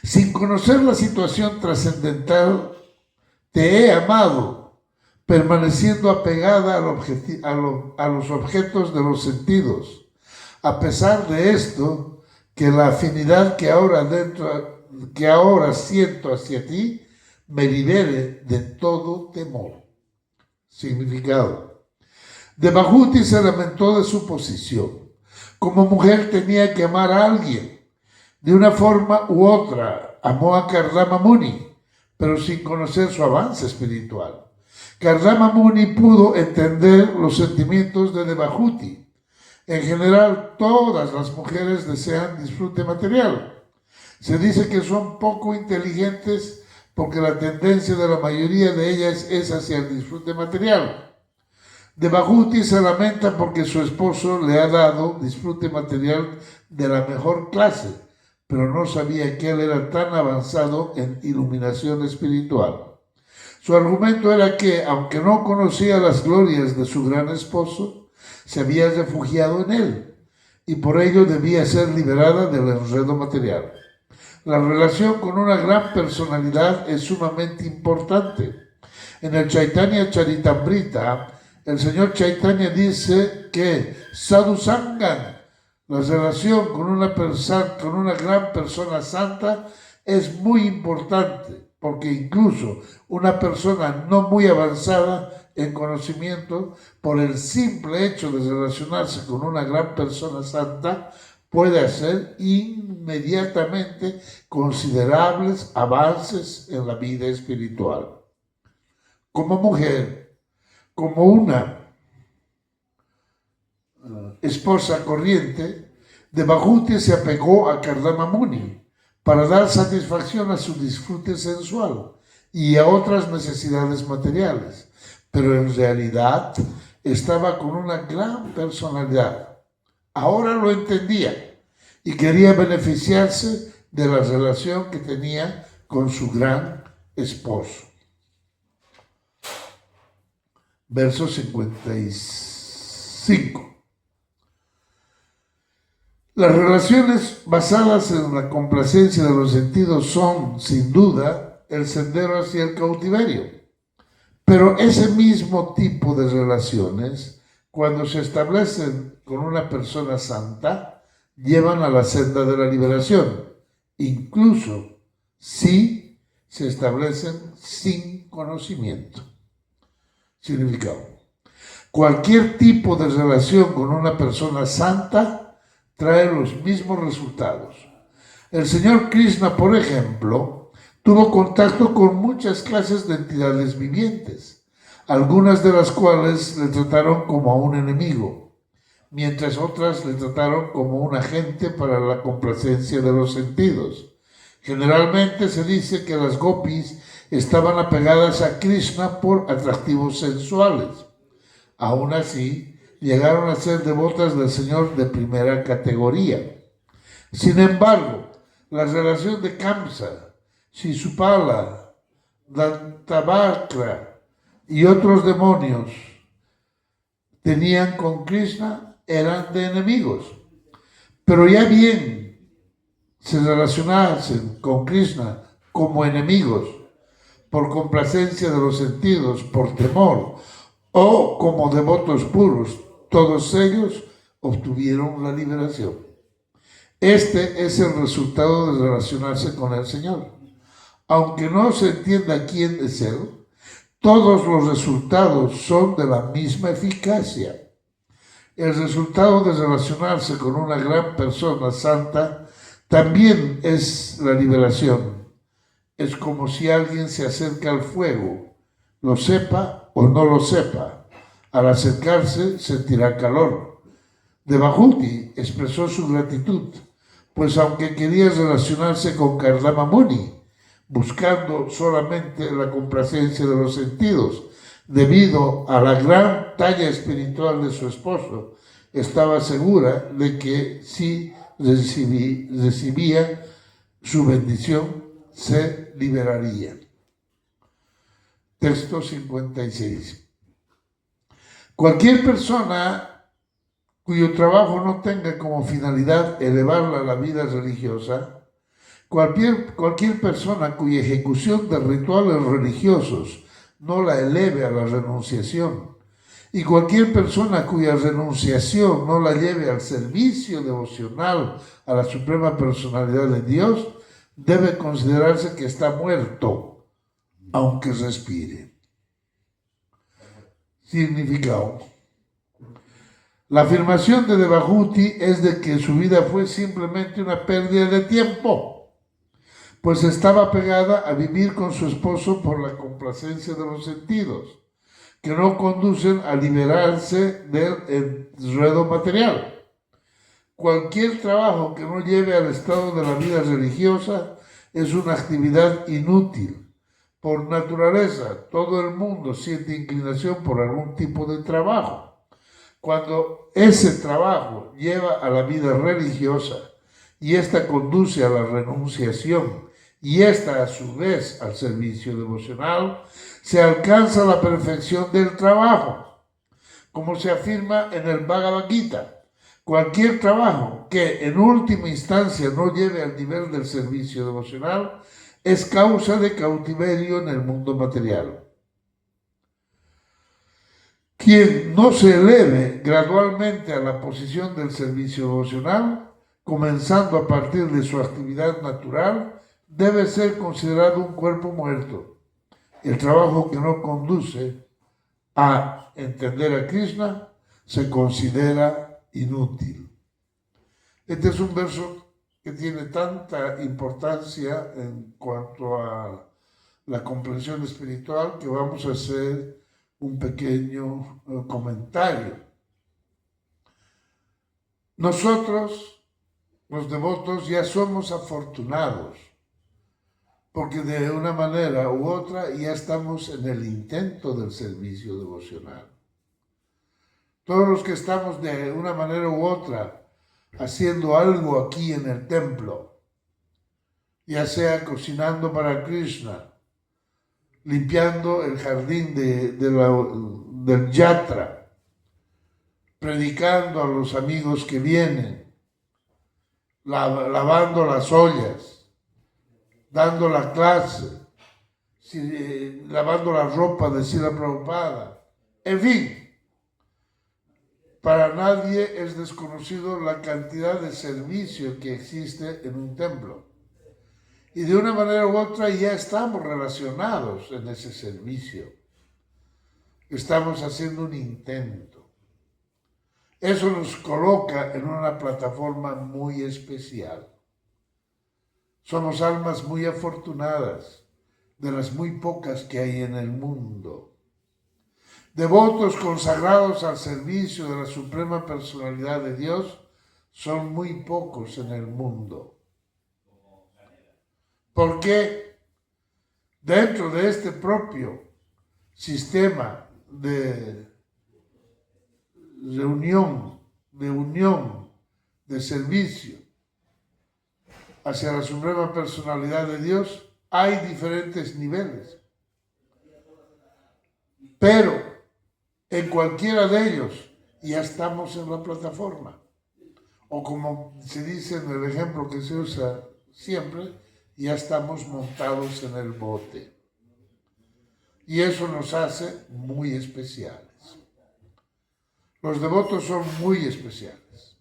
Sin conocer la situación trascendental, te he amado, permaneciendo apegada a los objetos de los sentidos. A pesar de esto, que la afinidad que ahora siento hacia ti me libere de todo temor. Significado. Devahuti se lamentó de su posición. Como mujer tenía que amar a alguien. De una forma u otra, amó a Kardama Muni, pero sin conocer su avance espiritual. Kardama Muni pudo entender los sentimientos de Devahuti. En general, todas las mujeres desean disfrute material. Se dice que son poco inteligentes porque la tendencia de la mayoría de ellas es hacia el disfrute material. Devahuti se lamenta porque su esposo le ha dado disfrute material de la mejor clase, pero no sabía que él era tan avanzado en iluminación espiritual. Su argumento era que, aunque no conocía las glorias de su gran esposo, se había refugiado en él y por ello debía ser liberada del enredo material. La relación con una gran personalidad es sumamente importante. En el Chaitanya Charitamrita, el señor Chaitanya dice que Sadhu Sangam, la relación con una gran persona santa, es muy importante, porque incluso una persona no muy avanzada en conocimiento, por el simple hecho de relacionarse con una gran persona santa, puede hacer inmediatamente considerables avances en la vida espiritual. Como mujer, como una esposa corriente, Devahuti se apegó a Kardama Muni para dar satisfacción a su disfrute sensual y a otras necesidades materiales, pero en realidad estaba con una gran personalidad. Ahora lo entendía y quería beneficiarse de la relación que tenía con su gran esposo. Verso 55. Las relaciones basadas en la complacencia de los sentidos son, sin duda, el sendero hacia el cautiverio. Pero ese mismo tipo de relaciones, cuando se establecen con una persona santa, llevan a la senda de la liberación, incluso si se establecen sin conocimiento. Significado. Cualquier tipo de relación con una persona santa trae los mismos resultados. El señor Krishna, por ejemplo, tuvo contacto con muchas clases de entidades vivientes, algunas de las cuales le trataron como a un enemigo, mientras otras le trataron como un agente para la complacencia de los sentidos. Generalmente se dice que las gopis estaban apegadas a Krishna por atractivos sensuales. Aún así, llegaron a ser devotas del Señor de primera categoría. Sin embargo, la relación de Kamsa, Shishupala, Dantabhakra y otros demonios tenían con Krishna eran de enemigos. Pero ya bien se relacionasen con Krishna como enemigos, por complacencia de los sentidos, por temor, o como devotos puros, todos ellos obtuvieron la liberación. Este es el resultado de relacionarse con el Señor. Aunque no se entienda quién es Él, todos los resultados son de la misma eficacia. El resultado de relacionarse con una gran persona santa también es la liberación. Es como si alguien se acerca al fuego, lo sepa o no lo sepa. Al acercarse sentirá calor. Devahuti expresó su gratitud, pues aunque quería relacionarse con Kardama Muni, buscando solamente la complacencia de los sentidos, debido a la gran talla espiritual de su esposo, estaba segura de que si recibía su bendición, se liberaría. Texto 56. Cualquier persona cuyo trabajo no tenga como finalidad elevarla a la vida religiosa, cualquier persona cuya ejecución de rituales religiosos no la eleve a la renunciación, y cualquier persona cuya renunciación no la lleve al servicio devocional a la Suprema Personalidad de Dios, debe considerarse que está muerto, aunque respire. Significado. La afirmación de Devahuti es de que su vida fue simplemente una pérdida de tiempo, pues estaba pegada a vivir con su esposo por la complacencia de los sentidos, que no conducen a liberarse del enredo material. Cualquier trabajo que no lleve al estado de la vida religiosa es una actividad inútil. Por naturaleza, todo el mundo siente inclinación por algún tipo de trabajo. Cuando ese trabajo lleva a la vida religiosa y ésta conduce a la renunciación y ésta a su vez al servicio devocional, se alcanza la perfección del trabajo. Como se afirma en el Bhagavad Gita, cualquier trabajo que en última instancia no lleve al nivel del servicio devocional es causa de cautiverio en el mundo material. Quien no se eleve gradualmente a la posición del servicio devocional, comenzando a partir de su actividad natural, debe ser considerado un cuerpo muerto. El trabajo que no conduce a entender a Krishna se considera inútil. Este es un verso que tiene tanta importancia en cuanto a la comprensión espiritual que vamos a hacer un pequeño comentario. Nosotros, los devotos, ya somos afortunados, porque de una manera u otra ya estamos en el intento del servicio devocional. Todos los que estamos de una manera u otra haciendo algo aquí en el templo, ya sea cocinando para Krishna, limpiando el jardín del yatra, predicando a los amigos que vienen, lavando las ollas, dando la clase, lavando la ropa de Srila Prabhupada, en fin. Para nadie es desconocido la cantidad de servicio que existe en un templo. Y de una manera u otra ya estamos relacionados en ese servicio. Estamos haciendo un intento. Eso nos coloca en una plataforma muy especial. Somos almas muy afortunadas, de las muy pocas que hay en el mundo. Devotos consagrados al servicio de la Suprema Personalidad de Dios son muy pocos en el mundo. Porque dentro de este propio sistema de reunión, de unión, de servicio hacia la Suprema Personalidad de Dios, hay diferentes niveles. Pero en cualquiera de ellos ya estamos en la plataforma. O como se dice en el ejemplo que se usa siempre, ya estamos montados en el bote. Y eso nos hace muy especiales. Los devotos son muy especiales.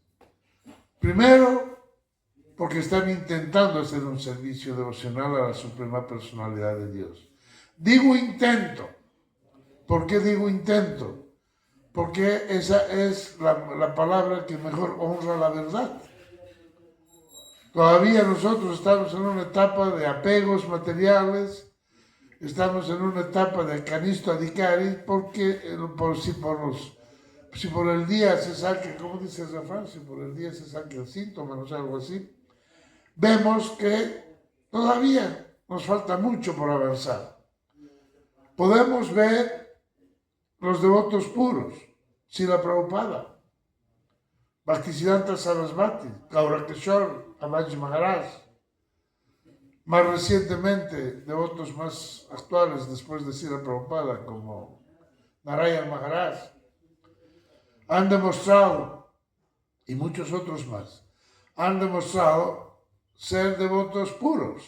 Primero, porque están intentando hacer un servicio devocional a la Suprema Personalidad de Dios. Digo intento. ¿Por qué digo intento? Porque esa es la palabra que mejor honra la verdad. Todavía nosotros estamos en una etapa de apegos materiales, estamos en una etapa de canisto adhikari, porque si por el día se saque, ¿cómo dice esa frase? Si por el día se saque el síntoma, no sé, algo así, vemos que todavía nos falta mucho por avanzar. Podemos ver los devotos puros, Srila Prabhupada, Bhaktisiddhanta Sarasvati, Gaurakishore, Amaji Maharaj. Más recientemente, devotos más actuales después de Srila Prabhupada, como Narayan Maharaj, han demostrado, y muchos otros más, han demostrado ser devotos puros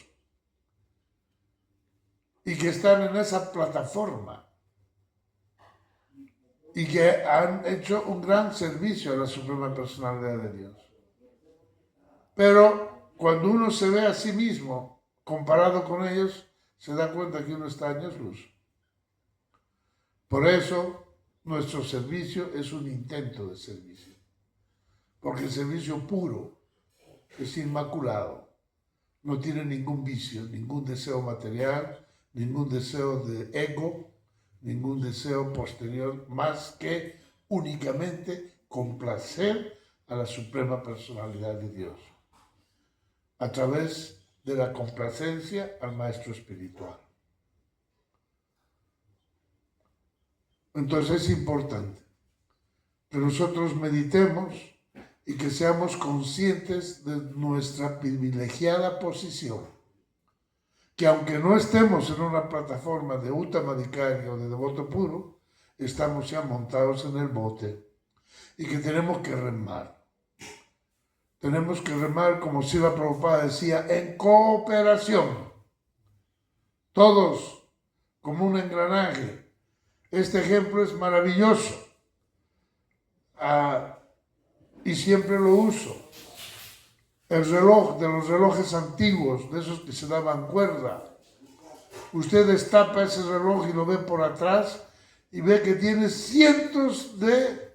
y que están en esa plataforma y que han hecho un gran servicio a la Suprema Personalidad de Dios. Pero cuando uno se ve a sí mismo comparado con ellos, se da cuenta que uno está años luz. Por eso nuestro servicio es un intento de servicio. Porque el servicio puro es inmaculado. No tiene ningún vicio, ningún deseo material, ningún deseo de ego, ningún deseo posterior, más que únicamente complacer a la Suprema Personalidad de Dios, a través de la complacencia al Maestro Espiritual. Entonces es importante que nosotros meditemos y que seamos conscientes de nuestra privilegiada posición, que aunque no estemos en una plataforma de Uttama Adhikari o de devoto puro, estamos ya montados en el bote y que tenemos que remar. Tenemos que remar, como Srila Prabhupada decía, en cooperación. Todos como un engranaje. Este ejemplo es maravilloso y siempre lo uso. El reloj, de los relojes antiguos, de esos que se daban cuerda. Usted destapa ese reloj y lo ve por atrás y ve que tiene cientos de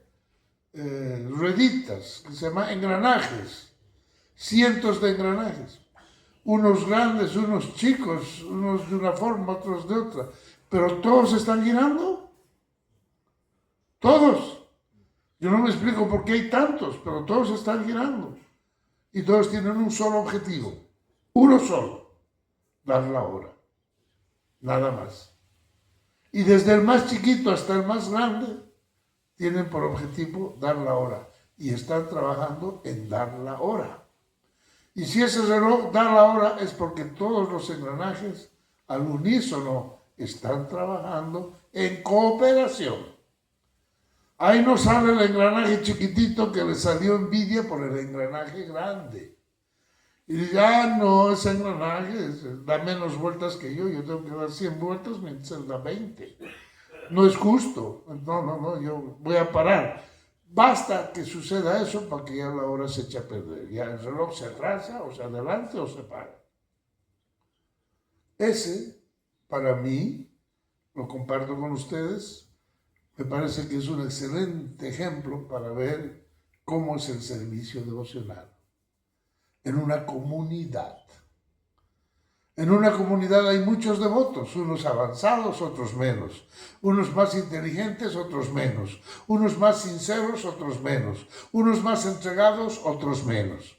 rueditas, que se llaman engranajes, cientos de engranajes. Unos grandes, unos chicos, unos de una forma, otros de otra. Pero todos están girando. Todos. Yo no me explico por qué hay tantos, pero todos están girando. Y todos tienen un solo objetivo. Uno solo. Dar la hora. Nada más. Y desde el más chiquito hasta el más grande, tienen por objetivo dar la hora. Y están trabajando en dar la hora. Y si ese reloj da la hora es porque todos los engranajes al unísono están trabajando en cooperación. Ahí no sale el engranaje chiquitito que le salió envidia por el engranaje grande. Y dice, no, ese engranaje da menos vueltas que yo tengo que dar 100 vueltas mientras él da 20. No es justo. No, yo voy a parar. Basta que suceda eso para que ya la hora se eche a perder. Ya el reloj se atrasa, o se adelanta o se para. Ese, para mí, lo comparto con ustedes, me parece que es un excelente ejemplo para ver cómo es el servicio devocional en una comunidad. En una comunidad hay muchos devotos, unos avanzados, otros menos, unos más inteligentes, otros menos, unos más sinceros, otros menos, unos más entregados, otros menos.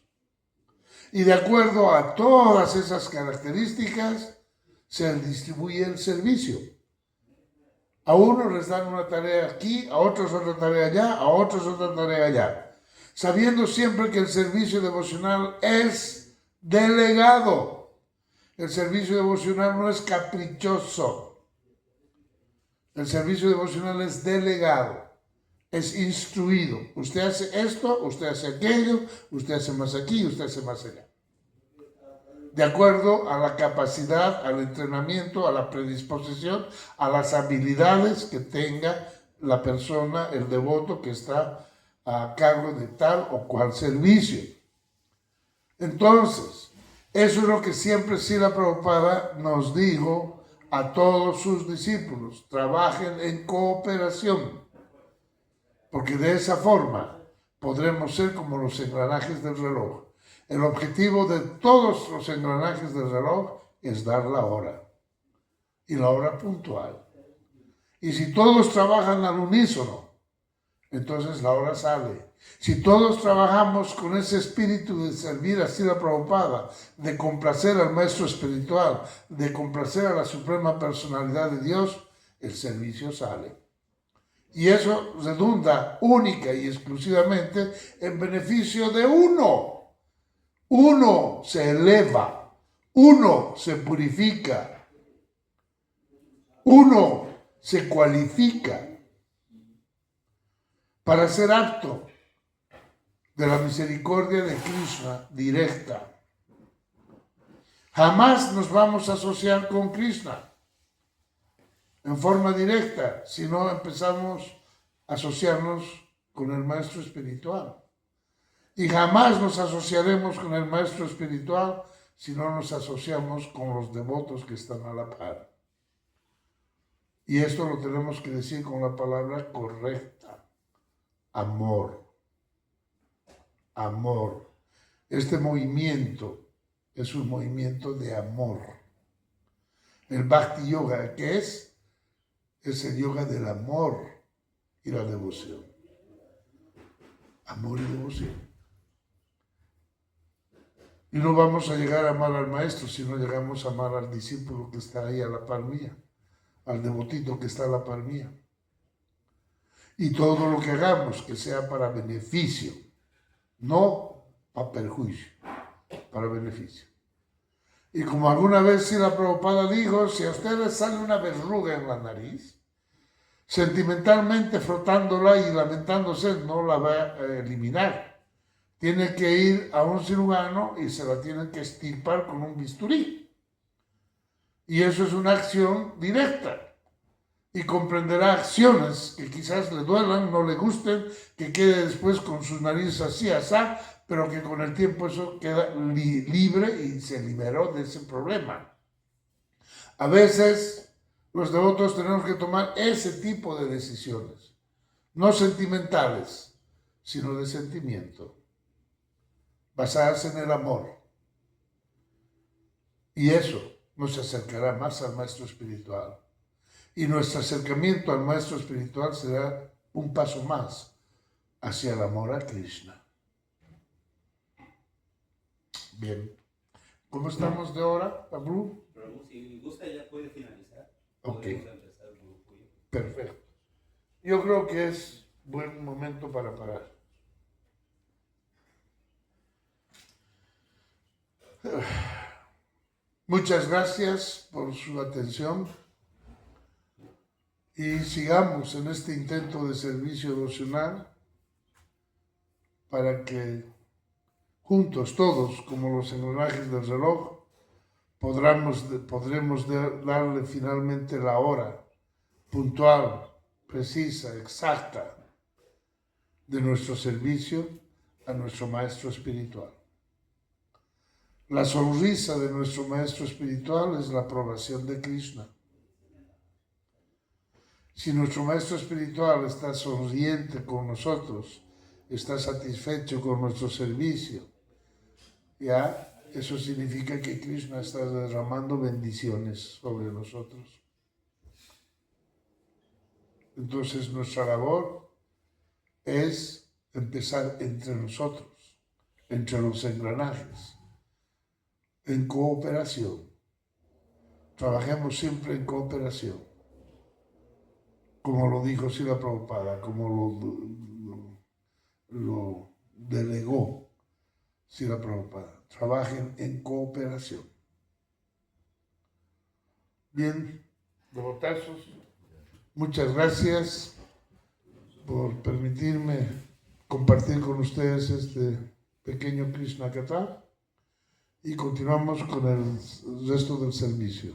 Y de acuerdo a todas esas características se distribuye el servicio. A unos les dan una tarea aquí, a otros otra tarea allá, a otros otra tarea allá, sabiendo siempre que el servicio devocional es delegado. El servicio devocional no es caprichoso. El servicio devocional es delegado, es instruido. Usted hace esto, usted hace aquello, usted hace más aquí, usted hace más allá. De acuerdo a la capacidad, al entrenamiento, a la predisposición, a las habilidades que tenga la persona, el devoto que está a cargo de tal o cual servicio. Entonces, eso es lo que siempre Srila Prabhupada nos dijo a todos sus discípulos. Trabajen en cooperación, porque de esa forma podremos ser como los engranajes del reloj. El objetivo de todos los engranajes del reloj es dar la hora, y la hora puntual. Y si todos trabajan al unísono, entonces la hora sale. Si todos trabajamos con ese espíritu de servir a Srila Prabhupada, de complacer al maestro espiritual, de complacer a la suprema personalidad de Dios, el servicio sale. Y eso redunda única y exclusivamente en beneficio de uno. Uno se eleva, uno se purifica, uno se cualifica para ser apto de la misericordia de Krishna directa. Jamás nos vamos a asociar con Krishna en forma directa si no empezamos a asociarnos con el maestro espiritual. Y jamás nos asociaremos con el maestro espiritual si no nos asociamos con los devotos que están a la par. Y esto lo tenemos que decir con la palabra correcta. Amor. Amor. Este movimiento es un movimiento de amor. El Bhakti Yoga, ¿qué es? Es el yoga del amor y la devoción. Amor y devoción. Y no vamos a llegar a amar al maestro si no llegamos a amar al discípulo que está ahí a la par mía, al devotito que está a la par mía. Y todo lo que hagamos que sea para beneficio, no para perjuicio, para beneficio. Y como alguna vez Srila Prabhupada dijo, si a usted le sale una verruga en la nariz, sentimentalmente frotándola y lamentándose no la va a eliminar. Tiene que ir a un cirujano y se la tienen que extirpar con un bisturí. Y eso es una acción directa. Y comprenderá acciones que quizás le duelan, no le gusten, que quede después con sus narices así, asá, pero que con el tiempo eso queda libre y se liberó de ese problema. A veces los devotos tenemos que tomar ese tipo de decisiones, no sentimentales, sino de sentimiento. basadas en el amor. Y eso nos acercará más al maestro espiritual. Y nuestro acercamiento al maestro espiritual será un paso más hacia el amor a Krishna. Bien. ¿Cómo estamos de hora, Pablo? Prabhu, si gusta ya puede finalizar. Ok. Podemos empezar el grupo. Perfecto. Yo creo que es buen momento para parar. Muchas gracias por su atención y sigamos en este intento de servicio devocional para que juntos todos, como los engranajes del reloj, podremos darle finalmente la hora puntual, precisa, exacta de nuestro servicio a nuestro maestro espiritual. La sonrisa de nuestro maestro espiritual es la aprobación de Krishna. Si nuestro maestro espiritual está sonriente con nosotros, está satisfecho con nuestro servicio, ya eso significa que Krishna está derramando bendiciones sobre nosotros. Entonces nuestra labor es empezar entre nosotros, entre los engranajes, en cooperación. Trabajemos siempre en cooperación, como lo dijo Srila Prabhupada, como lo delegó Srila Prabhupada. Trabajen en cooperación. Bien, devotazos, muchas gracias por permitirme compartir con ustedes este pequeño Krishna Katha y continuamos con el resto del servicio.